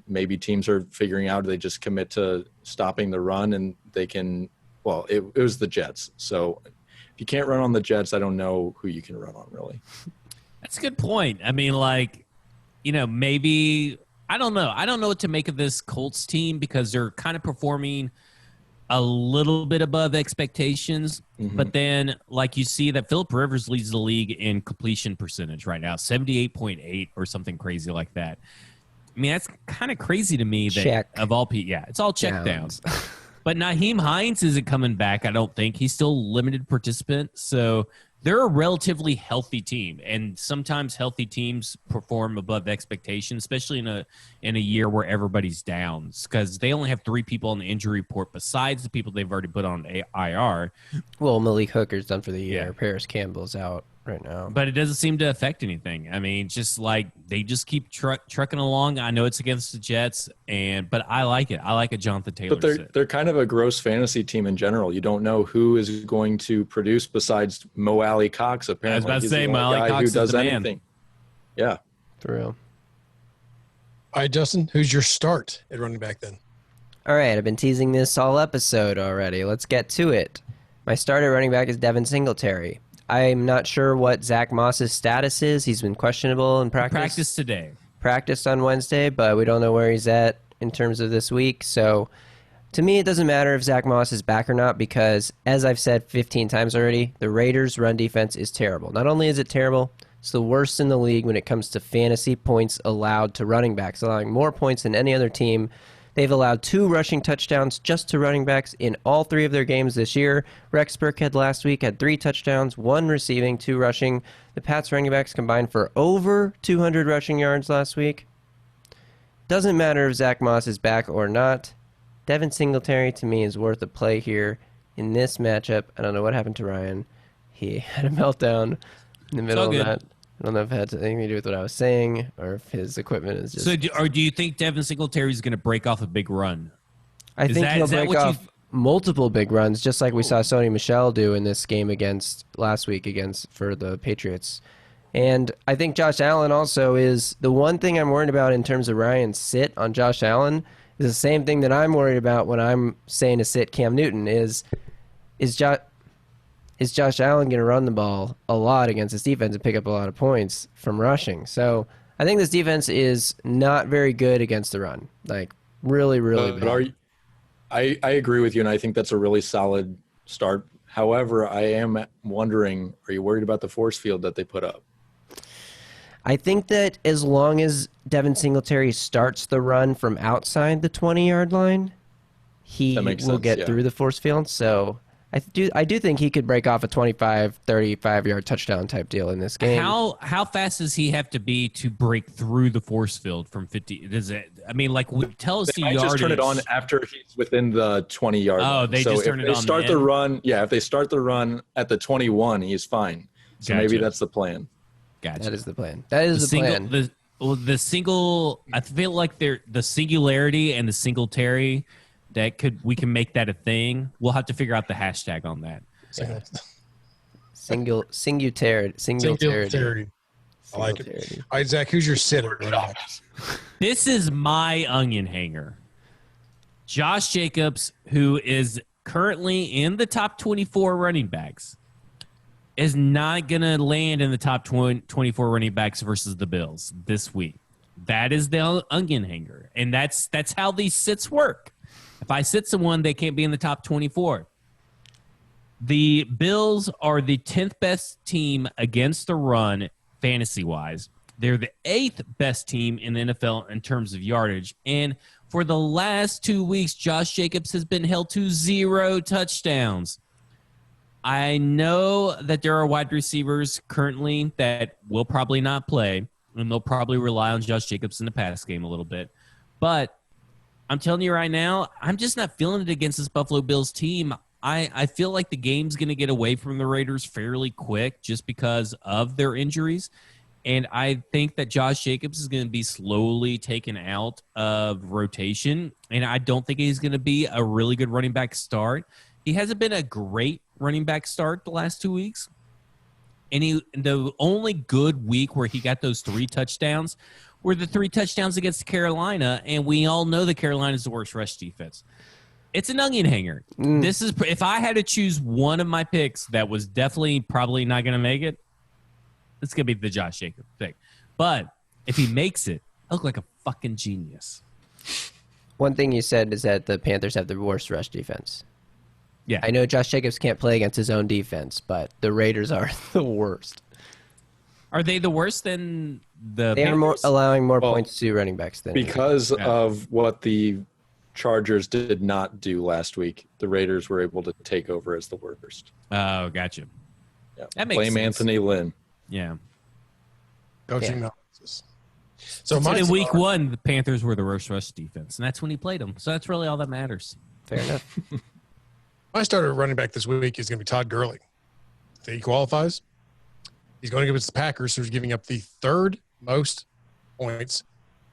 Maybe teams are figuring out they just commit to stopping the run, and they can. Well, it was the Jets, so if you can't run on the Jets, I don't know who you can run on really. That's a good point. I mean, like, maybe I don't know. I don't know what to make of this Colts team because they're kind of performing a little bit above expectations, Mm-hmm. but then like you see that Phillip Rivers leads the league in completion percentage right now, 78.8 or something crazy like that. I mean, that's kind of crazy to me that Check. of all people, yeah, it's all check Downs. downs. But Nyheim Hines isn't coming back, I don't think. He's still limited participant, so they're a relatively healthy team, and sometimes healthy teams perform above expectation, especially in a year where everybody's down, because they only have 3 people on the injury report besides the people they've already put on IR. Well, Malik Hooker's done for the year. Yeah. Paris Campbell's out right now. But it doesn't seem to affect anything. I mean, just like they just keep trucking along. I know it's against the Jets, but I like it. I like a Jonathan Taylor. But they're kind of a gross fantasy team in general. You don't know who is going to produce besides Mo Alley Cox. Apparently, I was about to he's say the Mo only Alley guy Cox who is does the man. anything. Yeah. For real. All right, Justin, who's your start at running back then? All right, I've been teasing this all episode already. Let's get to it. My starter running back is Devin Singletary. I'm not sure what Zach Moss's status is. He's been questionable in practice today. Practiced on Wednesday, but we don't know where he's at in terms of this week. So to me, it doesn't matter if Zach Moss is back or not because, as I've said 15 times already, the Raiders' run defense is terrible. Not only is it terrible, it's the worst in the league when it comes to fantasy points allowed to running backs, allowing more points than any other team. They've allowed 2 rushing touchdowns just to running backs in all 3 of their games this year. Rex Burkhead last week had 3 touchdowns, 1 receiving, 2 rushing. The Pats running backs combined for over 200 rushing yards last week. Doesn't matter if Zach Moss is back or not. Devin Singletary, to me, is worth a play here in this matchup. I don't know what happened to Ryan. He had a meltdown in the middle of good. that. I don't know if it had anything to do with what I was saying or if his equipment is just... So, do you think Devin Singletary is going to break off a big run? I think he'll is that break what off multiple big runs, just like we saw Sony Michel do in this game last week for the Patriots. And I think Josh Allen also is the one thing I'm worried about in terms of Ryan's sit on Josh Allen is the same thing that I'm worried about when I'm saying to sit Cam Newton is Josh Allen going to run the ball a lot against this defense and pick up a lot of points from rushing? So I think this defense is not very good against the run. Like, really, really bad. I agree with you, and I think that's a really solid start. However, I am wondering, are you worried about the force field that they put up? I think that as long as Devin Singletary starts the run from outside the 20-yard line, he will get through the force field. So I do think he could break off a 25, 35-yard touchdown type deal in this game. How fast does he have to be to break through the force field from 50? Does it? I mean, like, tell us the yardage. Just turn it on after he's within the 20-yard line. Oh, they just turn it on. If they start the run, if they start the run at the 21, he's fine. So maybe that's the plan. Gotcha. That is the plan. That is the plan. I feel like the singularity and the Singletary. We can make that a thing. We'll have to figure out the hashtag on that. Singularity. I like it. All right, Zach, who's your sitter? This is my onion hanger. Josh Jacobs, who is currently in the top 24 running backs, is not going to land in the top 24 running backs versus the Bills this week. That is the onion hanger, and that's how these sits work. If I sit someone, they can't be in the top 24. The Bills are the 10th best team against the run fantasy-wise. They're the 8th best team in the NFL in terms of yardage. And for the last 2 weeks, Josh Jacobs has been held to 0 touchdowns. I know that there are wide receivers currently that will probably not play, and they'll probably rely on Josh Jacobs in the pass game a little bit. But I'm telling you right now, I'm just not feeling it against this Buffalo Bills team. I feel like the game's going to get away from the Raiders fairly quick just because of their injuries. And I think that Josh Jacobs is going to be slowly taken out of rotation. And I don't think he's going to be a really good running back start. He hasn't been a great running back start the last 2 weeks. And the only good week where he got those 3 touchdowns were the 3 touchdowns against Carolina, and we all know that Carolina is the worst rush defense. It's an onion hanger. This is if I had to choose one of my picks that was definitely probably not going to make it, it's going to be the Josh Jacobs pick. But if he makes it, I look like a fucking genius. One thing you said is that the Panthers have the worst rush defense. Yeah. I know Josh Jacobs can't play against his own defense, but the Raiders are the worst. Are they the worst than the They Panthers? are allowing more points to running backs than because of what the Chargers did not do last week. The Raiders were able to take over as the worst. Oh, gotcha. Yeah. That makes Blame sense. Anthony Lynn. Yeah. Coaching malpractice. So In week 1, the Panthers were the worst rush defense, and that's when he played them. So that's really all that matters. fair enough. my starter running back this week is going to be Todd Gurley. I think he qualifies. He's going against the Packers, who's giving up the third most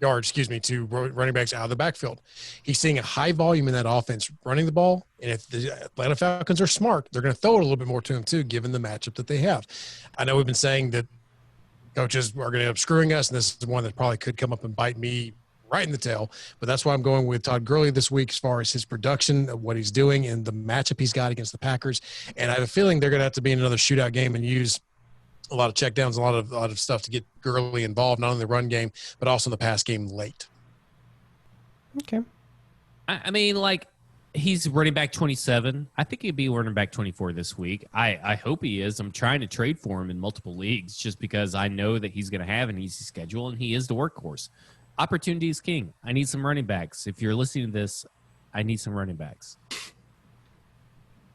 yards, to running backs out of the backfield. He's seeing a high volume in that offense running the ball. And if the Atlanta Falcons are smart, they're going to throw it a little bit more to him too, given the matchup that they have. I know we've been saying that coaches are going to end up screwing us, and this is one that probably could come up and bite me right in the tail. But that's why I'm going with Todd Gurley this week as far as his production, of what he's doing, and the matchup he's got against the Packers. And I have a feeling they're going to have to be in another shootout game and use a lot of checkdowns, a lot of stuff to get Gurley involved, not only the run game, but also in the pass game late. Okay. I mean, like, he's running back 27. I think he'd be running back 24 this week. I hope he is. I'm trying to trade for him in multiple leagues just because I know that he's going to have an easy schedule, and he is the workhorse. Opportunity is king. I need some running backs. If you're listening to this, I need some running backs.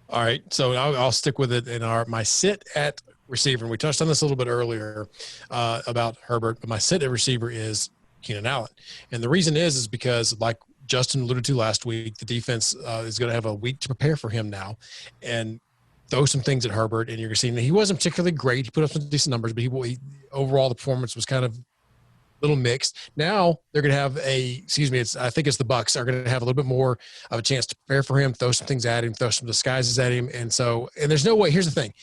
All right, so I'll stick with it in my sit at receiver. And we touched on this a little bit earlier about Herbert, but my sit at receiver is Keenan Allen. And the reason is because, like Justin alluded to last week, the defense is going to have a week to prepare for him now and throw some things at Herbert. And you're going to see he wasn't particularly great. He put up some decent numbers, but he overall the performance was kind of little mixed. Now they're going to have I think it's the Bucs are going to have a little bit more of a chance to prepare for him, throw some things at him, throw some disguises at him. And there's no way. Here's the thing.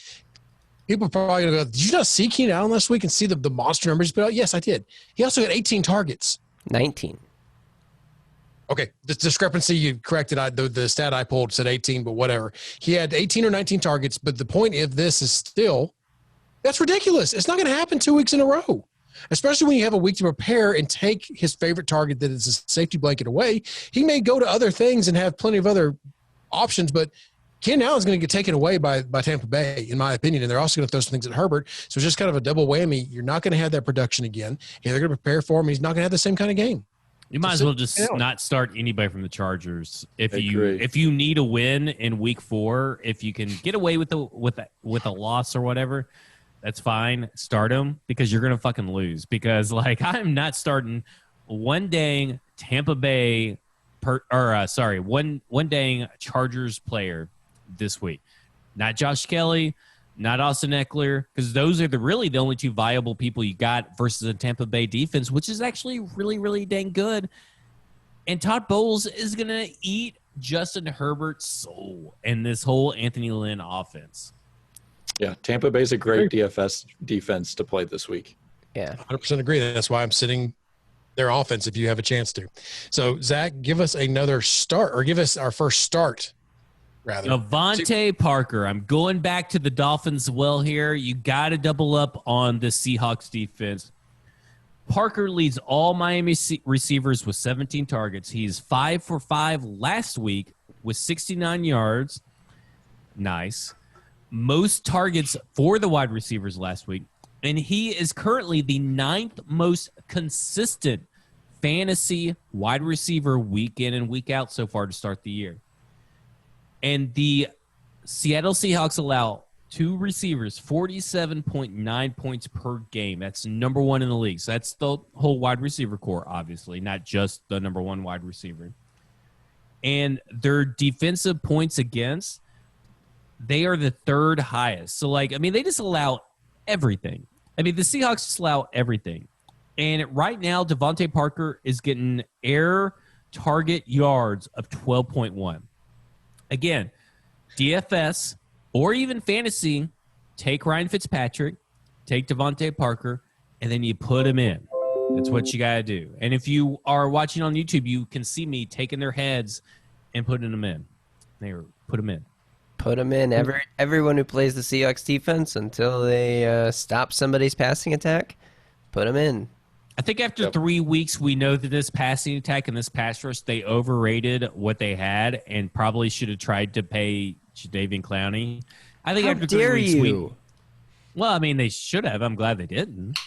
People are probably going to go, did you not see Keenan Allen last week and see the monster numbers he put out? Yes, I did. He also had 18 targets. 19. Okay, the discrepancy, you corrected. The stat I pulled said 18, but whatever. He had 18 or 19 targets, but the point of this is still, that's ridiculous. It's not going to happen 2 weeks in a row, especially when you have a week to prepare and take his favorite target that is a safety blanket away. He may go to other things and have plenty of other options, but Keenan Allen's going to get taken away by Tampa Bay, in my opinion, and they're also going to throw some things at Herbert. So it's just kind of a double whammy. You're not going to have that production again. They're going to prepare for him. He's not going to have the same kind of game. You might as well just not start anybody from the Chargers if Agree. you need a win in week 4. If you can get away with a loss or whatever, that's fine. Start him because you're going to fucking lose. Because I'm not starting one dang Tampa Bay one dang Chargers player this week. Not Josh Kelly, not Austin Eckler, because those are really the only two viable people you got versus a Tampa Bay defense, which is actually really, really dang good. And Todd Bowles is going to eat Justin Herbert's soul and this whole Anthony Lynn offense. Yeah, Tampa Bay's a great DFS defense to play this week. Yeah. 100% agree. That's why I'm sitting their offense if you have a chance to. So, Zach, give us another start, or give us our first start, rather. Devontae Parker. I'm going back to the Dolphins well here. You got to double up on the Seahawks defense. Parker leads all Miami receivers with 17 targets. He's 5 for 5 last week with 69 yards. Nice. Most targets for the wide receivers last week. And he is currently the 9th most consistent fantasy wide receiver week in and week out so far to start the year. And the Seattle Seahawks allow 2 receivers 47.9 points per game. That's number 1 in the league. So that's the whole wide receiver core, obviously, not just the number 1 wide receiver. And their defensive points against, they are the 3rd highest. So, they just allow everything. The Seahawks just allow everything. And right now, Devontae Parker is getting air target yards of 12.1. Again, DFS or even fantasy, take Ryan Fitzpatrick, take Devontae Parker, and then you put him in. That's what you got to do. And if you are watching on YouTube, you can see me taking their heads and putting them in. Put them in. Put them in. Everyone who plays the Seahawks defense until they stop somebody's passing attack, put them in. I think after 3 weeks, we know that this passing attack and this pass rush, they overrated what they had and probably should have tried to pay Jadeveon Clowney. I think How after dare 3 weeks, you? well, I mean, they should have. I'm glad they didn't.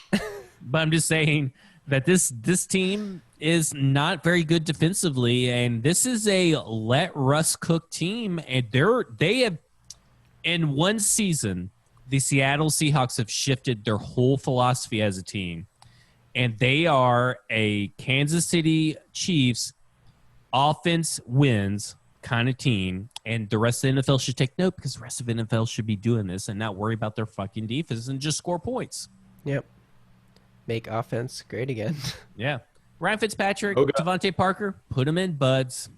But I'm just saying that this team is not very good defensively, and this is a let Russ cook team. And they have, in one season, the Seattle Seahawks have shifted their whole philosophy as a team, and they are a Kansas City Chiefs offense wins kind of team, and the rest of the NFL should take note because the rest of the NFL should be doing this and not worry about their fucking defense and just score points. Yep. Make offense great again. Yeah. Ryan Fitzpatrick, Okay. Devontae Parker, put them in buds.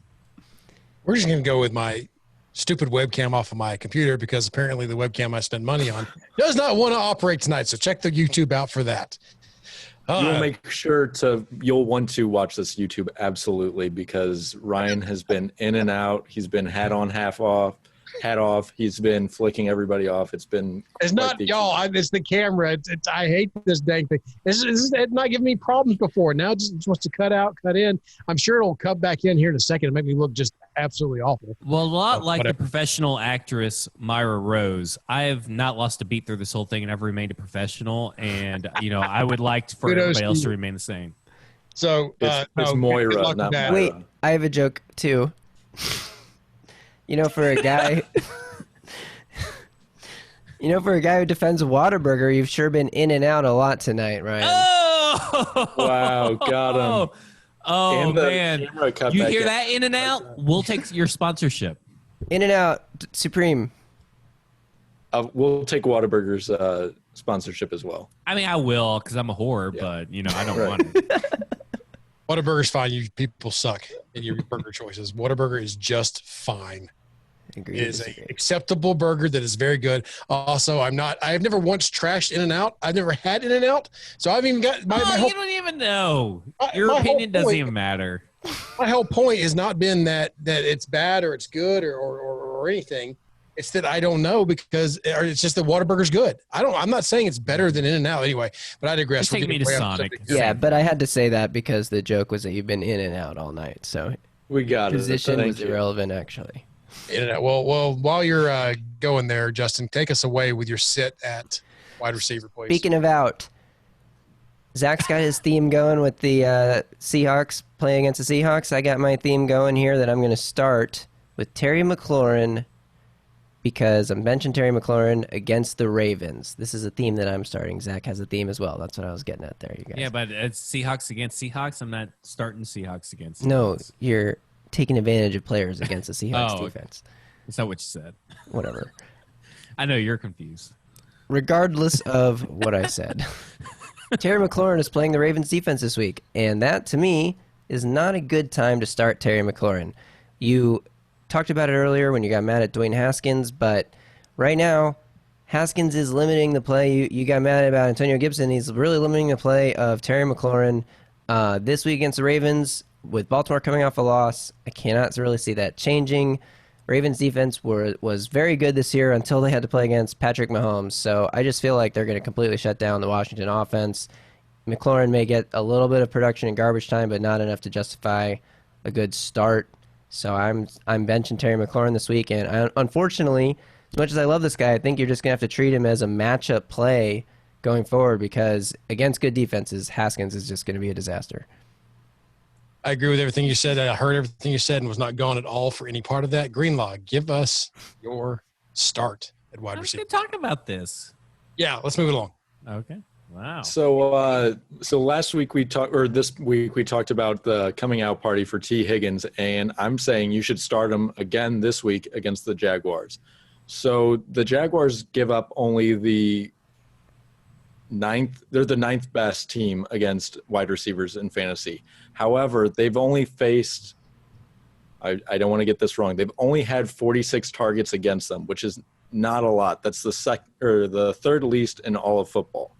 We're just going to go with my stupid webcam off of my computer because apparently the webcam I spend money on does not want to operate tonight. So check the YouTube out for that. You'll make sure you'll want to watch this YouTube absolutely because Ryan has been in and out. He's been hat on, hat off. He's been flicking everybody off. It's not y'all. It's the camera. I hate this dang thing. It's not giving me problems before. Now it just wants to cut out, cut in. I'm sure it'll cut back in here in a second and make me look just absolutely awful. Well, a lot like whatever. the professional actress Myra Rose, I have not lost a beat through this whole thing and I've remained a professional. And, I would like for Kudos everybody else to to you. remain the same. So It's no, Moira, good luck with not that. Myra. Wait, I have a joke too. For a guy, for a guy who defends a Whataburger, you've sure been in and out a lot tonight, Ryan. Oh! Wow, got him. Oh, And the man. camera cut You back hear in. that, In and Out? We'll take your sponsorship. In and out, Supreme. We'll take Whataburger's sponsorship as well. I mean, I will because I'm a whore, but, I don't Right. want it. Whataburger's fine. You people suck in your burger choices. Whataburger is just fine. Agree, It is disagree. a acceptable burger that is very good. Also, I have never once trashed In-N-Out. I've never had In-N-Out. So I've even got my whole, You don't even know. My- Your my whole opinion doesn't point- even matter. my whole point has not been that it's bad or it's good or anything. It's that I don't know because it's just that Whataburger's good. I'm not saying it's better than In-N-Out anyway, but I digress. Just take We're me getting to way off Sonic. subject. Yeah, but I had to say that because the joke was that you've been in and out all night. So We got position it. was Thank you. irrelevant, actually. In-N-Out. Well, while you're going there, Justin, take us away with your sit at wide receiver, please. Speaking of out, Zach's got his theme going with the Seahawks playing against the Seahawks. I got my theme going here that I'm going to start with Terry McLaurin because I'm benching Terry McLaurin against the Ravens. This is a theme that I'm starting. Zach has a theme as well. That's what I was getting at there, you guys. Yeah, but it's Seahawks against Seahawks. I'm not starting Seahawks against No, Seahawks. you're taking advantage of players against the Seahawks Oh, okay. defense. That's not what you said. Whatever. I know you're confused. Regardless of what I said, Terry McLaurin is playing the Ravens defense this week, and that to me is not a good time to start Terry McLaurin. You talked about it earlier when you got mad at Dwayne Haskins, but right now Haskins is limiting the play. You got mad about Antonio Gibson. He's really limiting the play of Terry McLaurin this week against the Ravens. With Baltimore coming off a loss, I cannot really see that changing. Ravens defense was very good this year until they had to play against Patrick Mahomes. So I just feel like they're going to completely shut down the Washington offense. McLaurin may get a little bit of production in garbage time, but not enough to justify a good start. So I'm benching Terry McLaurin this week, and unfortunately, as much as I love this guy, I think you're just going to have to treat him as a matchup play going forward because against good defenses, Haskins is just going to be a disaster. I agree with everything you said. I heard everything you said and was not gone at all for any part of that. Greenlaw, give us your start at wide I'm just receiver. going to talk about this. Yeah, let's move it along. Okay. Wow. So last week this week we talked about the coming out party for T. Higgins, and I'm saying you should start him again this week against the Jaguars. So the Jaguars give up only the ninth. They're the ninth best team against wide receivers in fantasy. However, they've only faced. I don't want to get this wrong. They've only had 46 targets against them, which is not a lot. That's the third least in all of football.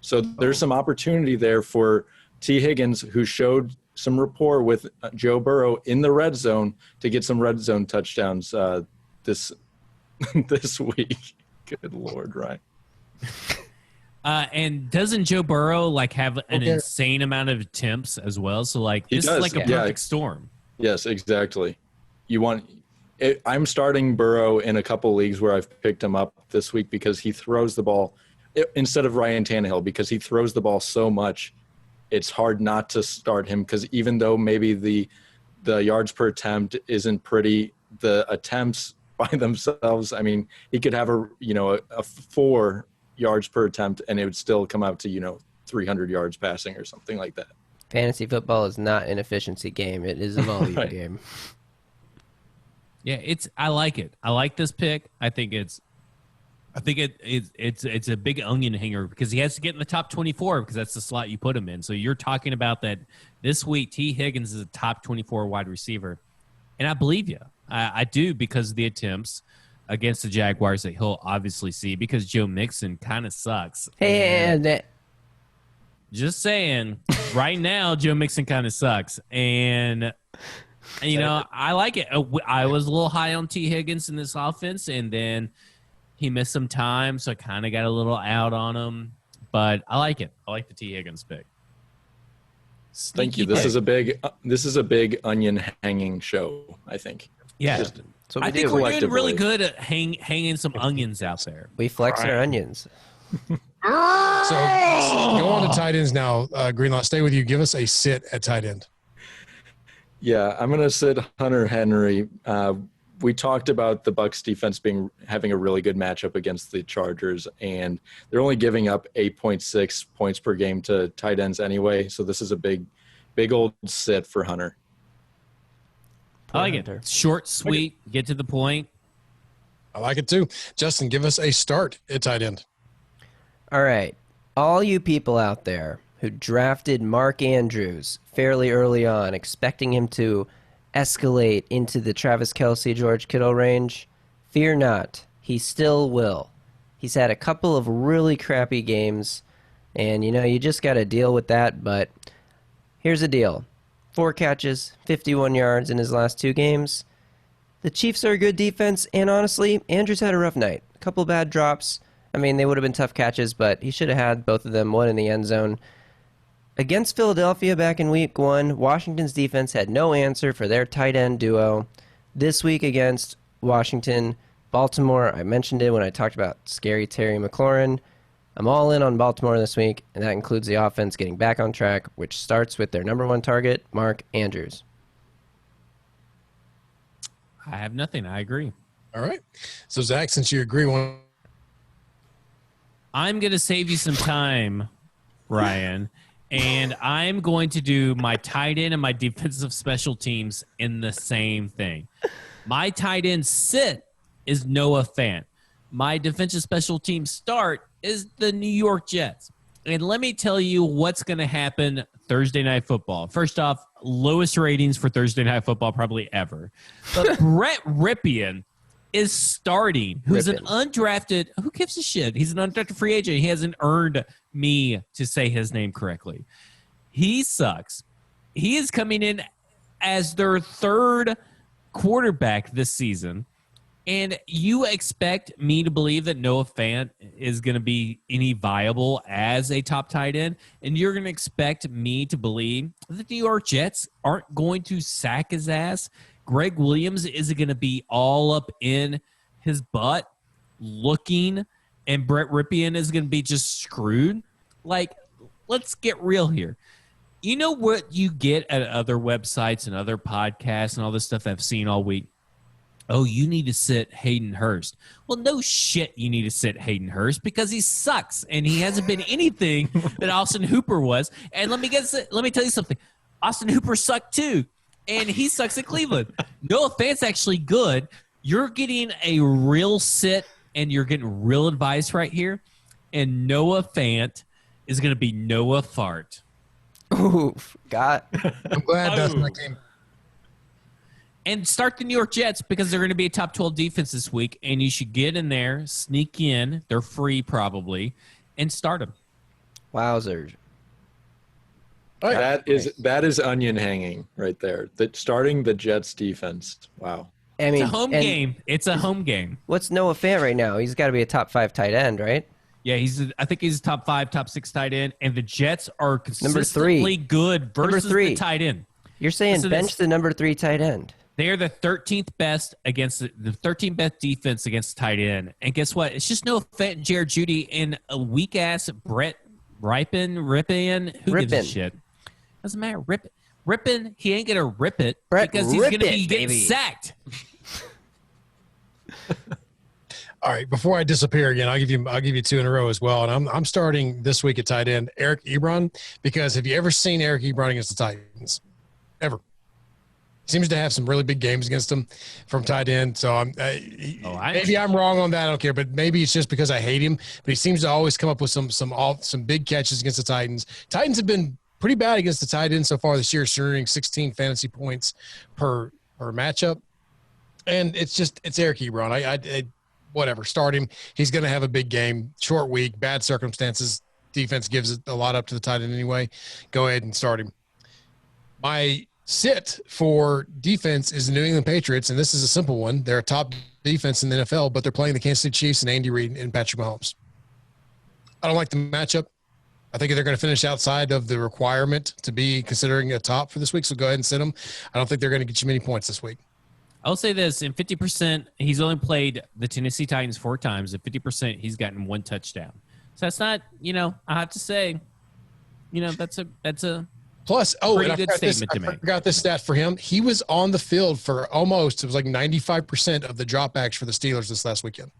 So there's some opportunity there for T. Higgins, who showed some rapport with Joe Burrow in the red zone, to get some red zone touchdowns this week. Good Lord, Ryan. And doesn't Joe Burrow have an Okay. insane amount of attempts as well? So He this does, is like a yeah. perfect storm. Yes, exactly. You want I'm starting Burrow in a couple leagues where I've picked him up this week because he throws the ball instead of Ryan Tannehill, because he throws the ball so much. It's hard not to start him because even though maybe the yards per attempt isn't pretty, the attempts by themselves, I mean, he could have a 4 yards per attempt and it would still come out to 300 yards passing or something like that. Fantasy football is not an efficiency game. It is a volume Right. game. Yeah, I like it. I like this pick. I think it's a big onion hanger because he has to get in the top 24 because that's the slot you put him in. So you're talking about that this week. T. Higgins is a top 24 wide receiver, and I believe you. I do because of the attempts against the Jaguars that he'll obviously see because Joe Mixon kind of sucks. And Just saying, right now Joe Mixon kind of sucks, and I like it. I was a little high on T. Higgins in this offense, and then he missed some time, so I kind of got a little out on him. But I like it. I like the T. Higgins pick. Thank you. Sneaky This is a big onion hanging show, I think. Yeah, so I think we're doing really good at hanging some onions out there. we flex our onions. So go on to tight ends now. Greenlaw, stay with you. Give us a sit at tight end. Yeah, I'm going to sit Hunter Henry. We talked about the Bucs defense having a really good matchup against the Chargers, and they're only giving up 8.6 points per game to tight ends anyway. So this is a big old sit for Hunter. I like Hunter. it. Short, sweet, get to the point. I like it too. Justin, give us a start at tight end. All right. All you people out there who drafted Mark Andrews fairly early on, expecting him to escalate into the Travis Kelce, George Kittle range, fear not. He still will. He's had a couple of really crappy games, and, you just got to deal with that. But here's the deal. 4 catches, 51 yards in his last 2 games. The Chiefs are a good defense, and honestly, Andrews had a rough night. A couple bad drops. I mean, they would have been tough catches, but he should have had both of them, one in the end zone. Against Philadelphia back in week 1, Washington's defense had no answer for their tight end duo. This week against Washington, Baltimore, I mentioned it when I talked about scary Terry McLaurin. I'm all in on Baltimore this week, and that includes the offense getting back on track, which starts with their number 1 target, Mark Andrews. I have nothing. I agree. All right. So, Zach, since you agree, I'm going to save you some time, Ryan, and I'm going to do my tight end and my defensive special teams in the same thing. My tight end sit is Noah Fant. My defensive special team start is the New York Jets. And let me tell you what's going to happen Thursday Night Football. First off, lowest ratings for Thursday Night Football probably ever. But Brett Ripien is starting, who's an undrafted, who gives a shit? He's an undrafted free agent. He hasn't earned me to say his name correctly. He sucks. He is coming in as their 3rd quarterback this season. And you expect me to believe that Noah Fant is going to be any viable as a top tight end, and you're going to expect me to believe that the New York Jets aren't going to sack his ass. Greg Williams is going to be all up in his butt looking, and Brett Ripien is going to be just screwed. Like, let's get real here. You know what you get at other websites and other podcasts and all this stuff I've seen all week? Oh, you need to sit Hayden Hurst. Well, no shit you need to sit Hayden Hurst because he sucks, and he hasn't been anything that Austin Hooper was. And let me tell you something. Austin Hooper sucked too, and he sucks at Cleveland. Noah Fant's actually good. You're getting a real sit, and you're getting real advice right here. And Noah Fant is going to be Noah Fart. Oof, God. I'm glad that's not game. And start the New York Jets because they're going to be a top 12 defense this week, and you should get in there, sneak in. They're free probably, and start them. Wowzers. That is onion hanging right there. Starting the Jets defense. Wow. I mean, It's a home game. It's a home game. What's Noah Fant right now? He's got to be a top 5 tight end, right? Yeah, I think he's top 5, top 6 tight end, and the Jets are consistently good versus the tight end. You're saying bench the number 3 tight end. They are the 13th best against the 13th best defense against the tight end. And guess what? It's just no Fenton, Jared Judy, and a weak ass Brett Rippin. Who gives a shit? Doesn't matter. Rippin, he ain't gonna rip it because he's gonna be getting sacked. All right, before I disappear again, I'll give you two in a row as well. And I'm starting this week at tight end Eric Ibron, because have you ever seen Eric Ibron against the Titans? Ever? He seems to have some really big games against them from tight end. So maybe I'm wrong on that. I don't care, but maybe it's just because I hate him. But he seems to always come up with some big catches against the Titans. Titans have been pretty bad against the tight end so far this year, surrendering 16 fantasy points per matchup. And it's Eric Ebron. I whatever, start him. He's going to have a big game, short week, bad circumstances. Defense gives it a lot up to the tight end anyway. Go ahead and start him. My sit for defense is the New England Patriots, and this is a simple one. They're a top defense in the NFL, but they're playing the Kansas City Chiefs and Andy Reid and Patrick Mahomes. I don't like the matchup. I think they're going to finish outside of the requirement to be considering a top for this week, so go ahead and sit them. I don't think they're going to get you many points this week. I'll say this, in 50%, he's only played the Tennessee Titans 4 times. At 50%, he's gotten 1 touchdown. So that's not, I have to say, that's a plus, pretty good statement to make. I forgot this stat for him. He was on the field for it was like 95% of the dropbacks for the Steelers this last weekend.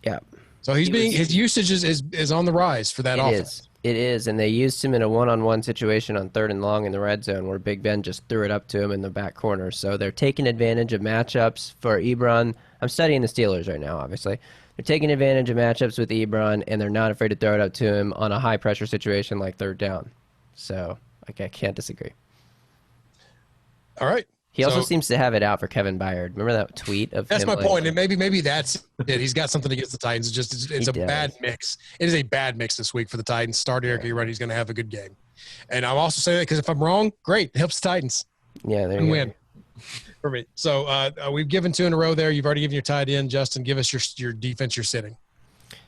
Yeah. So his usage is on the rise for that offense. It is, and they used him in a one-on-one situation on 3rd and long in the red zone where Big Ben just threw it up to him in the back corner. So they're taking advantage of matchups for Ebron. I'm studying the Steelers right now, obviously. They're taking advantage of matchups with Ebron, and they're not afraid to throw it up to him on a high-pressure situation like 3rd down. So I can't disagree. All right. He also seems to have it out for Kevin Byard. Remember that tweet of that's him? That's my point. And maybe that's it. He's got something against the Titans. It's a bad mix. It is a bad mix this week for the Titans. Start Eric Ebron. He's going to have a good game. And I'll also say that because if I'm wrong, great. It helps the Titans. Yeah, there you go. Win for me. So we've given 2 in a row there. You've already given your tight end. Justin, give us your defense you're sitting.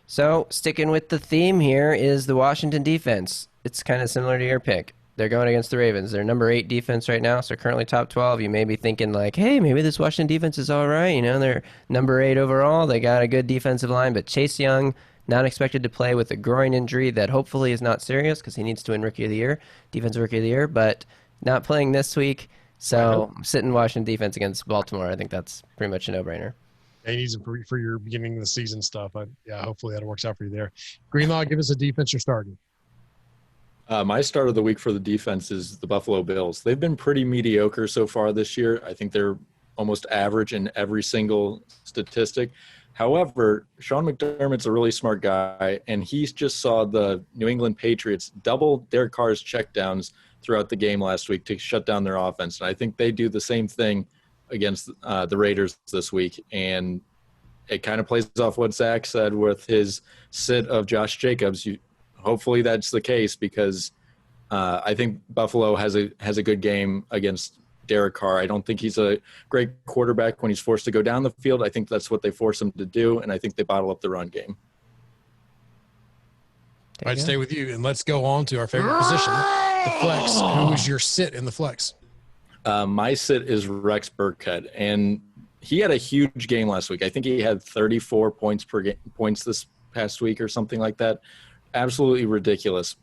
So sticking with the theme here is the Washington defense. It's kind of similar to your pick. They're going against the Ravens. They're number 8 defense right now, so currently top 12. You may be thinking like, hey, maybe this Washington defense is all right. They're number 8 overall. They got a good defensive line, but Chase Young not expected to play with a groin injury that hopefully is not serious because he needs to win Rookie of the Year, Defensive Rookie of the Year, but not playing this week. So I'm sitting Washington defense against Baltimore. I think that's pretty much a no-brainer. He needs him for your beginning of the season stuff. Hopefully that works out for you there. Greenlaw, give us a defense you're starting. My start of the week for the defense is the Buffalo Bills. They've been pretty mediocre so far this year. I think they're almost average in every single statistic. However, Sean McDermott's a really smart guy, and he just saw the New England Patriots double Derek Carr's checkdowns throughout the game last week to shut down their offense. And I think they do the same thing against the Raiders this week. And it kind of plays off what Zach said with his sit of Josh Jacobs. Hopefully that's the case because I think Buffalo has a good game against Derek Carr. I don't think he's a great quarterback when he's forced to go down the field. I think that's what they force him to do, and I think they bottle up the run game. I'd stay with you, and let's go on to our favorite position, the flex. Who was your sit in the flex? My sit is Rex Burkhead, and he had a huge game last week. I think he had 34 points points this past week or something like that. Absolutely ridiculous.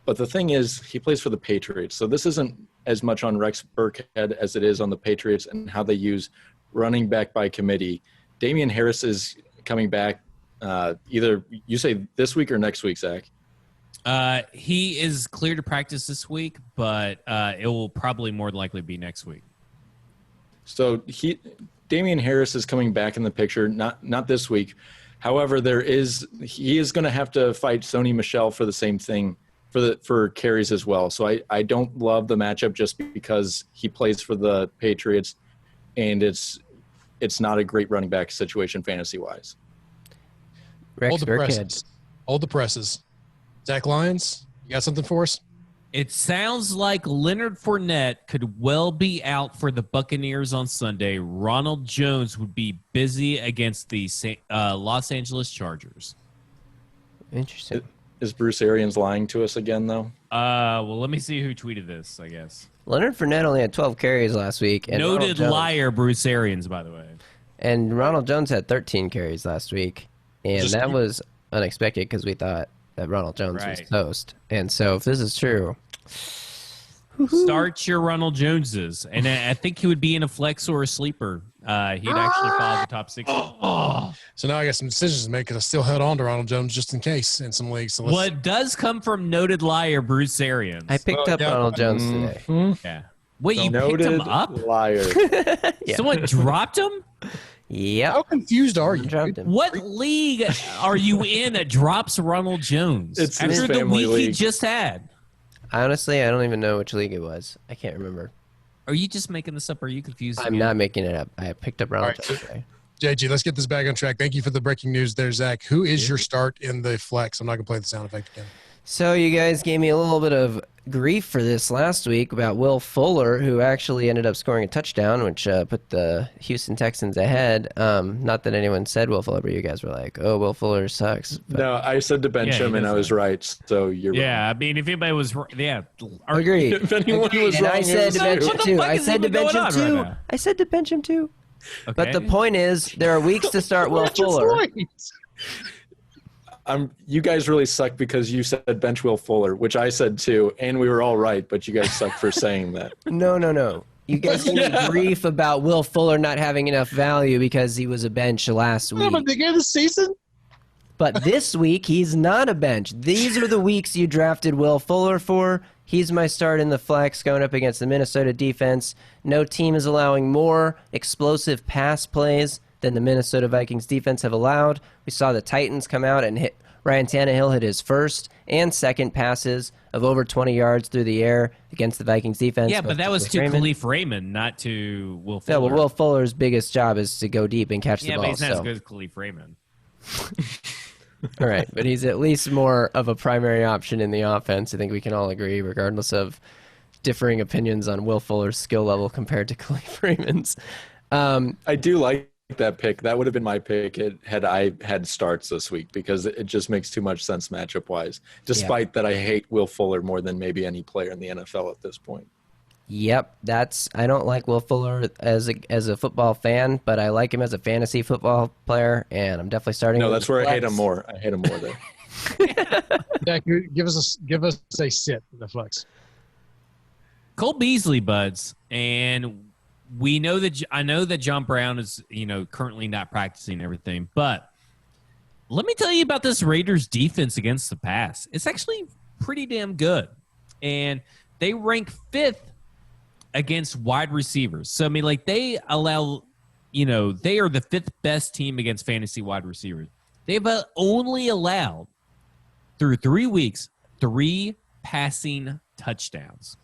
But the thing is, he plays for the Patriots. So this isn't as much on Rex Burkhead as it is on the Patriots and how they use running back by committee. Damian Harris is coming back either you say this week or next week, Zach. He is clear to practice this week, but it will probably more than likely be next week. So Damian Harris is coming back in the picture, not this week. However, he is going to have to fight Sony Michel for the same thing for carries as well. So I don't love the matchup just because he plays for the Patriots, and it's not a great running back situation fantasy wise. Rex Burkhead. Hold the presses. Zach Lyons, you got something for us? It sounds like Leonard Fournette could well be out for the Buccaneers on Sunday. Ronald Jones would be busy against the Los Angeles Chargers. Interesting. Is Bruce Arians lying to us again, though? Well, let me see who tweeted this, I guess. Leonard Fournette only had 12 carries last week. And Noted liar Bruce Arians, by the way. And Ronald Jones had 13 carries last week. And that was unexpected because we thought that Ronald Jones was toast. And so if this is true... Start your Ronald Joneses. And I think he would be in a flex or a sleeper. He'd actually follow the top 6. So now I got some decisions to make because I still held on to Ronald Jones just in case in some leagues. So what does come from noted liar Bruce Arians? I picked up Ronald Jones today. Yeah. Wait, you picked him up? Liar. Yeah. Someone dropped him? Yep. How confused are you? Dropped him. What league are you in that drops Ronald Jones? It's after his the family week he league. just had? Honestly, I don't even know which league it was. I can't remember. Are you just making this up? Or are you confused? I'm not making it up. I picked up Ronald All right. Jones today. JG, let's get this back on track. Thank you for the breaking news there, Zach. Who is your start in the flex? I'm not going to play the sound effect again. So you guys gave me a little bit of grief for this last week about Will Fuller, who actually ended up scoring a touchdown, which put the Houston Texans ahead. Not that anyone said Will Fuller, but you guys were like, oh, Will Fuller sucks. But No, I said to bench him, and I was right. So you're Yeah, I mean, if anybody was, agreed. If anyone was And wrong, I said to bench him What the too. fuck I is said to even bench going him on right too. now? I said to bench him too. Okay. But the point is, there are weeks to start Will Fuller. You guys really suck because you said bench Will Fuller, which I said too, and we were all right, but you guys suck for saying that. No. You guys gave me grief about Will Fuller not having enough value because he was a bench last week. At the beginning of the season? But this week, he's not a bench. These are the weeks you drafted Will Fuller for. He's my start in the flex going up against the Minnesota defense. No team is allowing more explosive pass plays than the Minnesota Vikings defense have allowed. We saw the Titans come out and hit Ryan Tannehill hit his first and second passes of over 20 yards through the air against the Vikings defense. Yeah, but that was to Khalif Raymond, not to Will Fuller. Yeah, well, Will Fuller's biggest job is to go deep and catch the ball. Yeah, but he's not as so. good as Khalif Raymond. All right, but he's at least more of a primary option in the offense. I think we can all agree, regardless of differing opinions on Will Fuller's skill level compared to Khalif Raymond's. I do like that pick. That would have been my pick had I had starts this week because it just makes too much sense matchup wise. Despite that, I hate Will Fuller more than maybe any player in the NFL at this point. Yep, I don't like Will Fuller as a football fan, but I like him as a fantasy football player, and I'm definitely starting. No, him that's as where I flex. hate him more. I hate him more there. Zach, give us a sit in the flex. Cole Beasley, buds, and we know that I know that John Brown is currently not practicing everything, but let me tell you about this Raiders defense against the pass. It's actually pretty damn good, and they rank 5th against wide receivers. So I mean, like they allow, they are the 5th best team against fantasy wide receivers. They've only allowed through 3 weeks 3 passing touchdowns.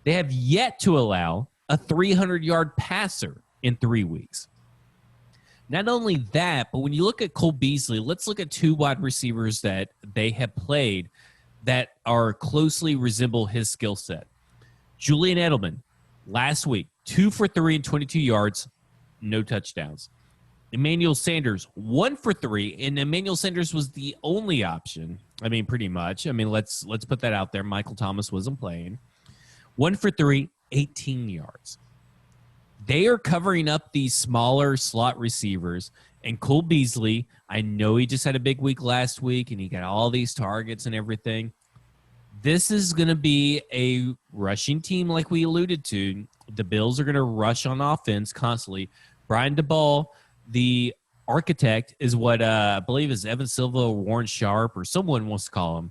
They have yet to allow a 300-yard passer in 3 weeks. Not only that, but when you look at Cole Beasley, let's look at 2 wide receivers that they have played that are closely resemble his skill set. Julian Edelman, last week, 2 for 3 and 22 yards, no touchdowns. Emmanuel Sanders, 1 for 3, and Emmanuel Sanders was the only option. I mean, pretty much. I mean, let's put that out there. Michael Thomas wasn't playing. 1 for 3, 18 yards. They are covering up these smaller slot receivers. And Cole Beasley, I know he just had a big week last week, and he got all these targets and everything. This is going to be a rushing team like we alluded to. The Bills are going to rush on offense constantly. Brian DeBall, the architect, is what I believe is Evan Silva or Warren Sharp or someone wants to call him.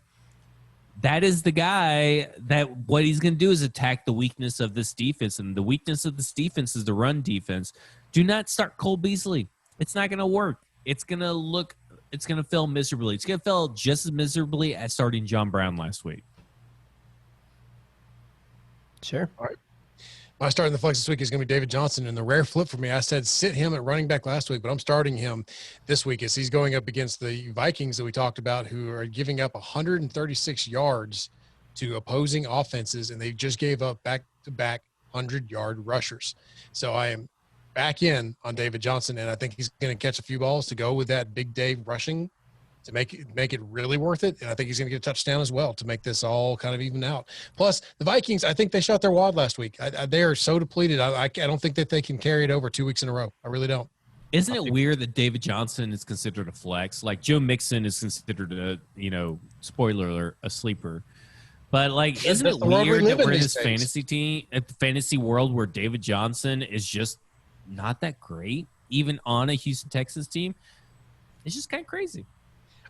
That is the guy that what he's going to do is attack the weakness of this defense. And the weakness of this defense is the run defense. Do not start Cole Beasley. It's not going to work. It's going to fail miserably. It's going to fail just as miserably as starting John Brown last week. Sure. All right. My start in the flex this week is going to be David Johnson. And the rare flip for me, I said sit him at running back last week, but I'm starting him this week as he's going up against the Vikings that we talked about, who are giving up 136 yards to opposing offenses, and they just gave up back-to-back 100-yard rushers. So I am back in on David Johnson, and I think he's going to catch a few balls to go with that big day rushing to make it really worth it. And I think he's going to get a touchdown as well to make this all kind of even out. Plus, the Vikings, I think they shot their wad last week. They are so depleted. I don't think that they can carry it over 2 weeks in a row. I really don't. Isn't it weird that David Johnson is considered a flex? Like Joe Mixon is considered spoiler alert, a sleeper. But like, isn't it weird that we're in this fantasy world where David Johnson is just not that great, even on a Houston Texans team? It's just kind of crazy.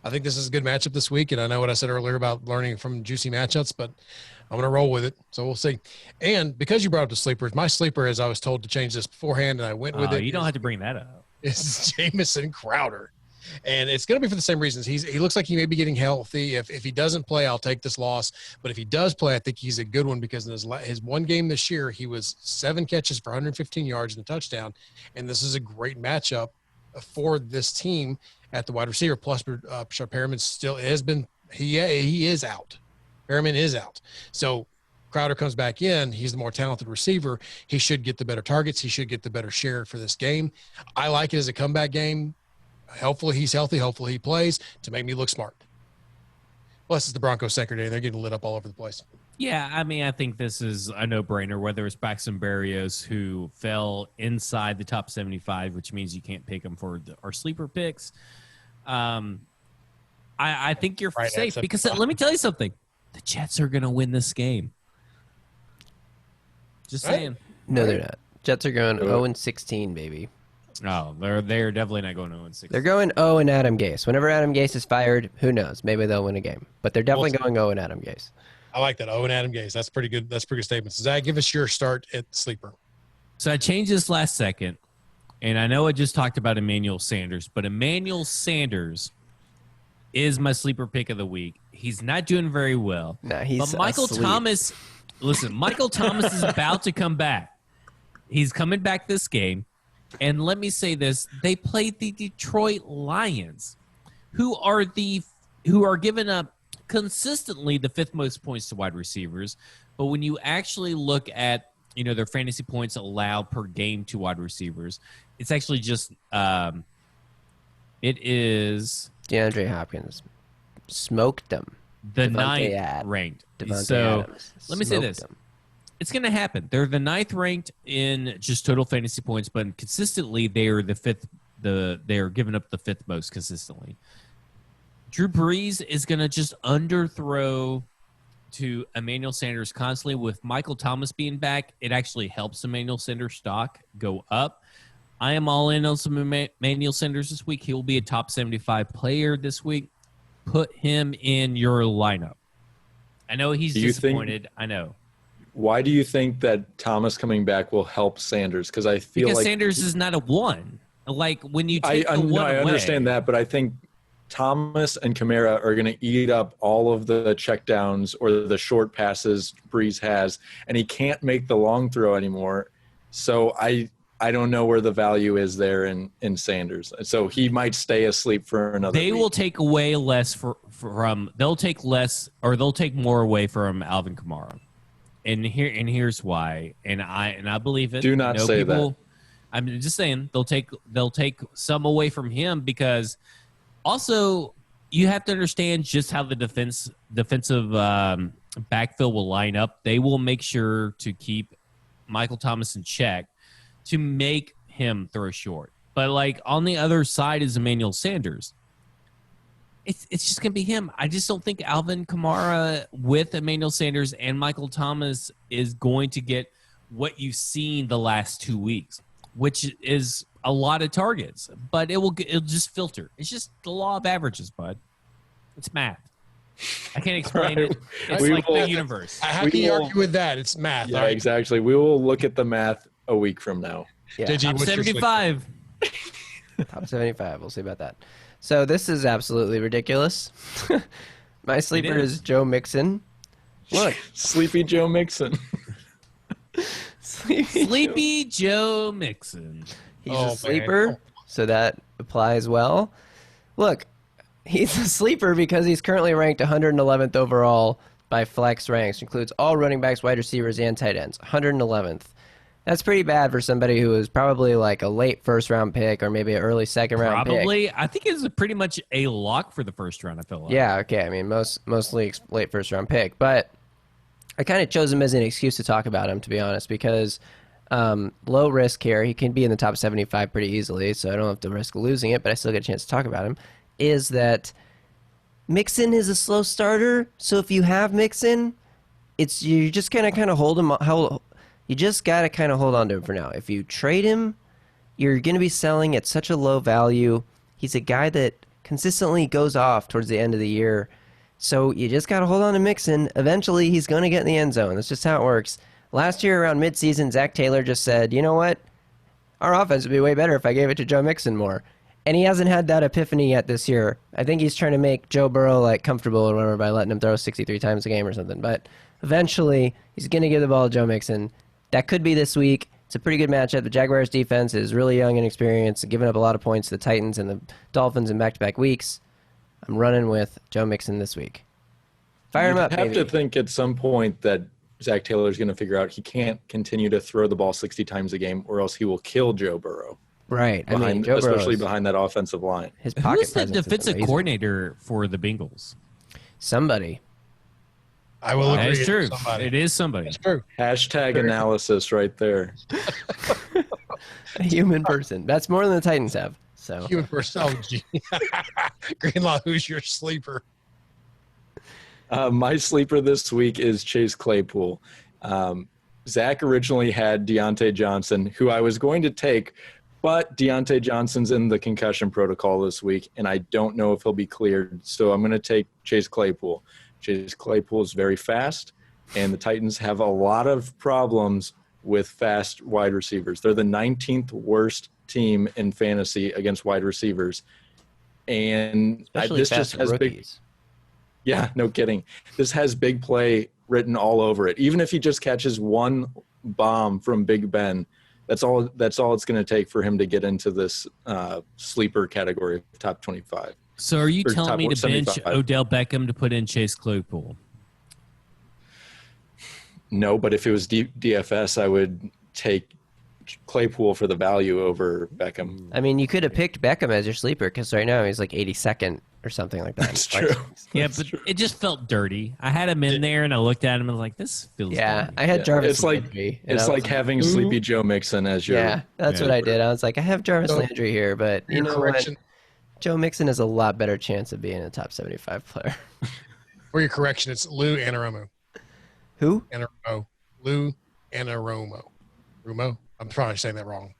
I think this is a good matchup this week, and I know what I said earlier about learning from juicy matchups, but I'm going to roll with it, so we'll see. And because you brought up the sleepers, my sleeper, as I was told to change this beforehand, and I went with it. You don't have to bring that up. Is Jameson Crowder. And it's going to be for the same reasons. He looks like he may be getting healthy. If he doesn't play, I'll take this loss. But if he does play, I think he's a good one because in his one game this year, he was 7 catches for 115 yards and a touchdown. And this is a great matchup for this team at the wide receiver. Plus, Perriman still has been he is out. Perriman is out. So Crowder comes back in. He's the more talented receiver. He should get the better targets. He should get the better share for this game. I like it as a comeback game. Hopefully he's healthy. Hopefully he plays to make me look smart. Plus, it's the Broncos secondary. They're getting lit up all over the place. Yeah, I mean, I think this is a no-brainer, whether it's Braxton Berrios, who fell inside the top 75, which means you can't pick him for our sleeper picks. I think you're safe because let me tell you something. The Jets are going to win this game. Just saying. No, they're not. Jets are going 0-16, baby. No, they're definitely not going 0-16. They're going 0 and Adam Gase. Whenever Adam Gase is fired, who knows? Maybe they'll win a game. But they're definitely going 0 and Adam Gase. I like that. 0 and Adam Gase. That's pretty good. That's pretty good statements. Zach, give us your start at sleeper. So I changed this last second, and I know I just talked about Emmanuel Sanders, but Emmanuel Sanders is my sleeper pick of the week. He's not doing very well. No, he's but Michael asleep. Thomas, listen, Michael Thomas is about to come back. He's coming back this game. And let me say this, they played the Detroit Lions, who are giving up consistently the 5th most points to wide receivers. But when you actually look at, their fantasy points allowed per game to wide receivers, it's actually just it is DeAndre Hopkins smoked them. The 9th ranked. So let me say this. It's going to happen. They're the 9th ranked in just total fantasy points, but consistently they are the 5th. They are giving up the 5th most consistently. Drew Brees is going to just underthrow to Emmanuel Sanders constantly. With Michael Thomas being back, it actually helps Emmanuel Sanders' stock go up. I am all in on some Emmanuel Sanders this week. He will be a top 75 player this week. Put him in your lineup. I know he's disappointed. I know. Why do you think that Thomas coming back will help Sanders? Because I feel like Sanders is not a 1. Like when you take the 1 I understand that, but I think Thomas and Kamara are going to eat up all of the checkdowns or the short passes Brees has, and he can't make the long throw anymore. So I don't know where the value is there in Sanders. So he might stay asleep for another week. Will take away less from they'll take less or they'll take more away from Alvin Kamara. And here's why. And I believe it. Do not say that. I'm just saying they'll take some away from him because also you have to understand just how the defensive backfield will line up. They will make sure to keep Michael Thomas in check to make him throw short. But like on the other side is Emmanuel Sanders. It's just going to be him. I just don't think Alvin Kamara with Emmanuel Sanders and Michael Thomas is going to get what you've seen the last 2 weeks, which is a lot of targets. But it'll just filter. It's just the law of averages, bud. It's math. I can't explain it. It's the universe. How can you argue with that? It's math. Yeah, exactly. We will look at the math a week from now. Yeah. Top 75. Top 75. We'll see about that. So this is absolutely ridiculous. My sleeper is Joe Mixon. Look. Sleepy Joe Mixon. Sleepy Joe Mixon. He's a sleeper, so that applies well. Look, he's a sleeper because he's currently ranked 111th overall by Flex Ranks. Includes all running backs, wide receivers, and tight ends. 111th. That's pretty bad for somebody who was probably like a late first-round pick or maybe an early second-round pick. Probably. I think it's pretty much a lock for the first round, I feel like. Yeah, okay. I mean, most leagues late first-round pick. But I kind of chose him as an excuse to talk about him, to be honest, because low risk here. He can be in the top 75 pretty easily, so I don't have to risk losing it, but I still get a chance to talk about him, is that Mixon is a slow starter. So if you have Mixon, you just kind of hold him. You just got to kind of hold on to him for now. If you trade him, you're going to be selling at such a low value. He's a guy that consistently goes off towards the end of the year. So you just got to hold on to Mixon. Eventually, he's going to get in the end zone. That's just how it works. Last year around midseason, Zach Taylor just said, you know what? Our offense would be way better if I gave it to Joe Mixon more. And he hasn't had that epiphany yet this year. I think he's trying to make Joe Burrow like comfortable or whatever by letting him throw 63 times a game or something. But eventually, he's going to give the ball to Joe Mixon. That could be this week. It's a pretty good matchup. The Jaguars' defense is really young and experienced, giving up a lot of points to the Titans and the Dolphins in back-to-back weeks. I'm running with Joe Mixon this week. Fire him up, You have to think at some point that Zach Taylor is going to figure out he can't continue to throw the ball 60 times a game, or else he will kill Joe Burrow. Right. Joe especially behind that offensive line. His pocket Who's the presence is defensive amazing. coordinator for the Bengals? Somebody. I will agree. That's true. Somebody. It is somebody. That's true. Hashtag analysis right there. A human person. That's more than the Titans have. So Human person. Oh, gee. Greenlaw, who's your sleeper? My sleeper this week is Chase Claypool. Zach originally had Deontay Johnson, who I was going to take, but Deontay Johnson's in the concussion protocol this week, and I don't know if he'll be cleared. So I'm going to take Chase Claypool. Chase Claypool is very fast, and the Titans have a lot of problems with fast wide receivers. They're the 19th worst team in fantasy against wide receivers. And especially this fast just has big. rookies. Yeah, no kidding. This has big play written all over it. Even if he just catches one bomb from Big Ben, that's all it's going to take for him to get into this sleeper category of top 25. So are you Or telling top me to bench 75. Odell Beckham to put in Chase Claypool? No, but if it was DFS, I would take Claypool for the value over Beckham. I mean, you could have picked Beckham as your sleeper because right now he's like 82nd or something like that. That's true. Yeah, but it just felt dirty. I had him in there, and I looked at him and was like, "This feels." Yeah, dirty. I had Jarvis. It's like Landry, and it's I like was having Sleepy Joe Mixon as your. Yeah, that's what I did. I was like, I have Jarvis So, Landry here, but you Your know correction. what? Joe Mixon has a lot better chance of being a top 75 player. For your correction, it's Lou Anarumo. Who? Anarumo. Lou Anarumo. Rumo? I'm probably saying that wrong.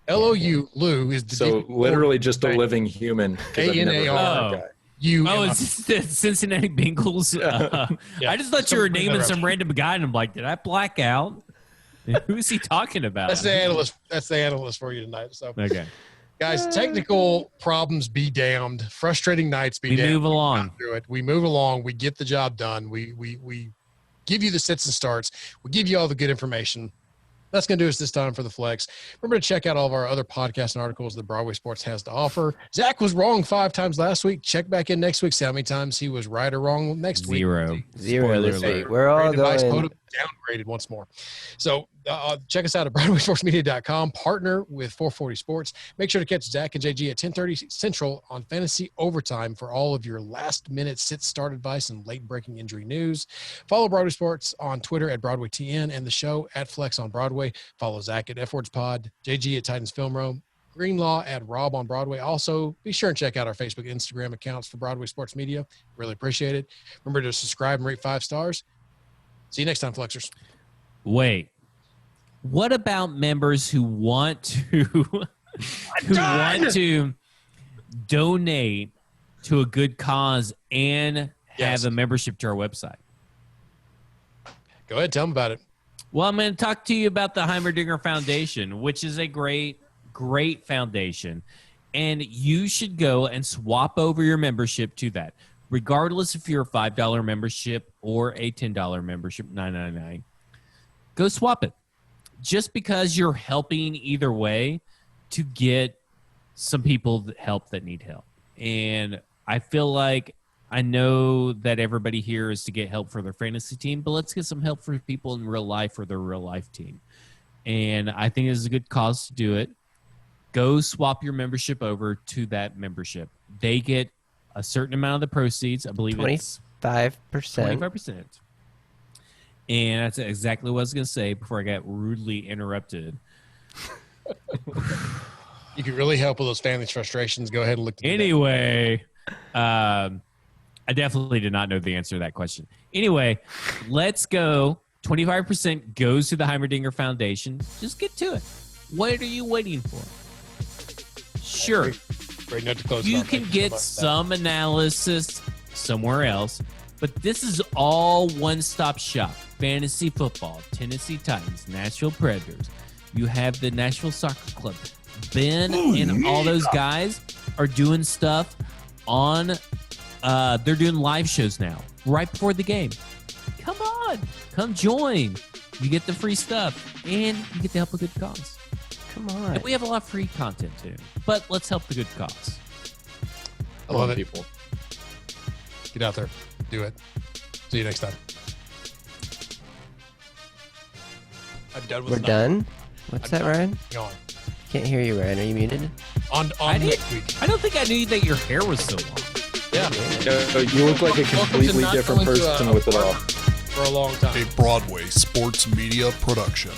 L-O-U, Lou is the So literally just a living human. 'Cause I've never heard of A-N-A-R. that guy. You. Oh, it's the Cincinnati Bengals. Yeah. I just thought you were naming Something some random guy, and I'm like, did I black out? Who is he talking about? That's the analyst. That's the analyst for you tonight. So, Okay. guys, technical problems be damned. Frustrating nights be We damned. move along. Got through it. We move along. We get the job done. We give you the sits and starts. We give you all the good information. That's going to do us this time for the Flex. Remember to check out all of our other podcasts and articles that Broadway Sports has to offer. Zach was wrong 5 times last week. Check back in next week. See how many times he was right or wrong next week. Zero. Zero this alert. week. We're all Great advice, going. photo downgraded once more. So check us out at BroadwaySportsMedia.com. Partner with 440 Sports. Make sure to catch Zach and JG at 10:30 Central on Fantasy Overtime for all of your last-minute sit-start advice and late-breaking injury news. Follow Broadway Sports on Twitter at BroadwayTN and the show at Flex on Broadway. Follow Zach at FWordsPod, JG at Titans Film Room, Greenlaw at Rob on Broadway. Also, be sure and check out our Facebook and Instagram accounts for Broadway Sports Media. Really appreciate it. Remember to subscribe and rate 5 stars. See you next time, Flexers. Wait. What about members who want to donate to a good cause and have Yes. a membership to our website? Go ahead, tell them about it. Well, I'm going to talk to you about the Heimerdinger Foundation, which is a great foundation. And you should go and swap over your membership to that. Regardless if you're a $5 membership or a $10 membership, $9.99, go swap it. Just because you're helping either way to get some people help that need help. And I feel like I know that everybody here is to get help for their fantasy team, but let's get some help for people in real life for their real life team. and I think this is a good cause to do it. Go swap your membership over to that membership. They get a certain amount of the proceeds. I believe it's 5%. 25%. And that's exactly what I was going to say before I got rudely interrupted. You could really help with those families' frustrations. Go ahead and look. Anyway, I definitely did not know the answer to that question. Anyway, let's go. 25% goes to the Heimerdinger Foundation. Just get to it. What are you waiting for? Sure. Great note to close You on. can Thank you so get much. some analysis somewhere else, but this is all one-stop shop. Fantasy football, Tennessee Titans, Nashville Predators. You have the Nashville Soccer Club. Ben and all those guys are doing stuff on they're doing live shows now right before the game. Come on, come join. You get the free stuff and you get to help a good cause. Come on. And we have a lot of free content too, but let's help the good cause. I love it. People. Get out there. Do it. See you next time. I'm done with We're done? What's that, Ryan? Go on. Can't hear you, Ryan. Are you muted? On I next week. don't think I knew that your hair was so long. Yeah. You look like a Welcome to completely not different going to, person with it all. For a long time. A Broadway sports media production.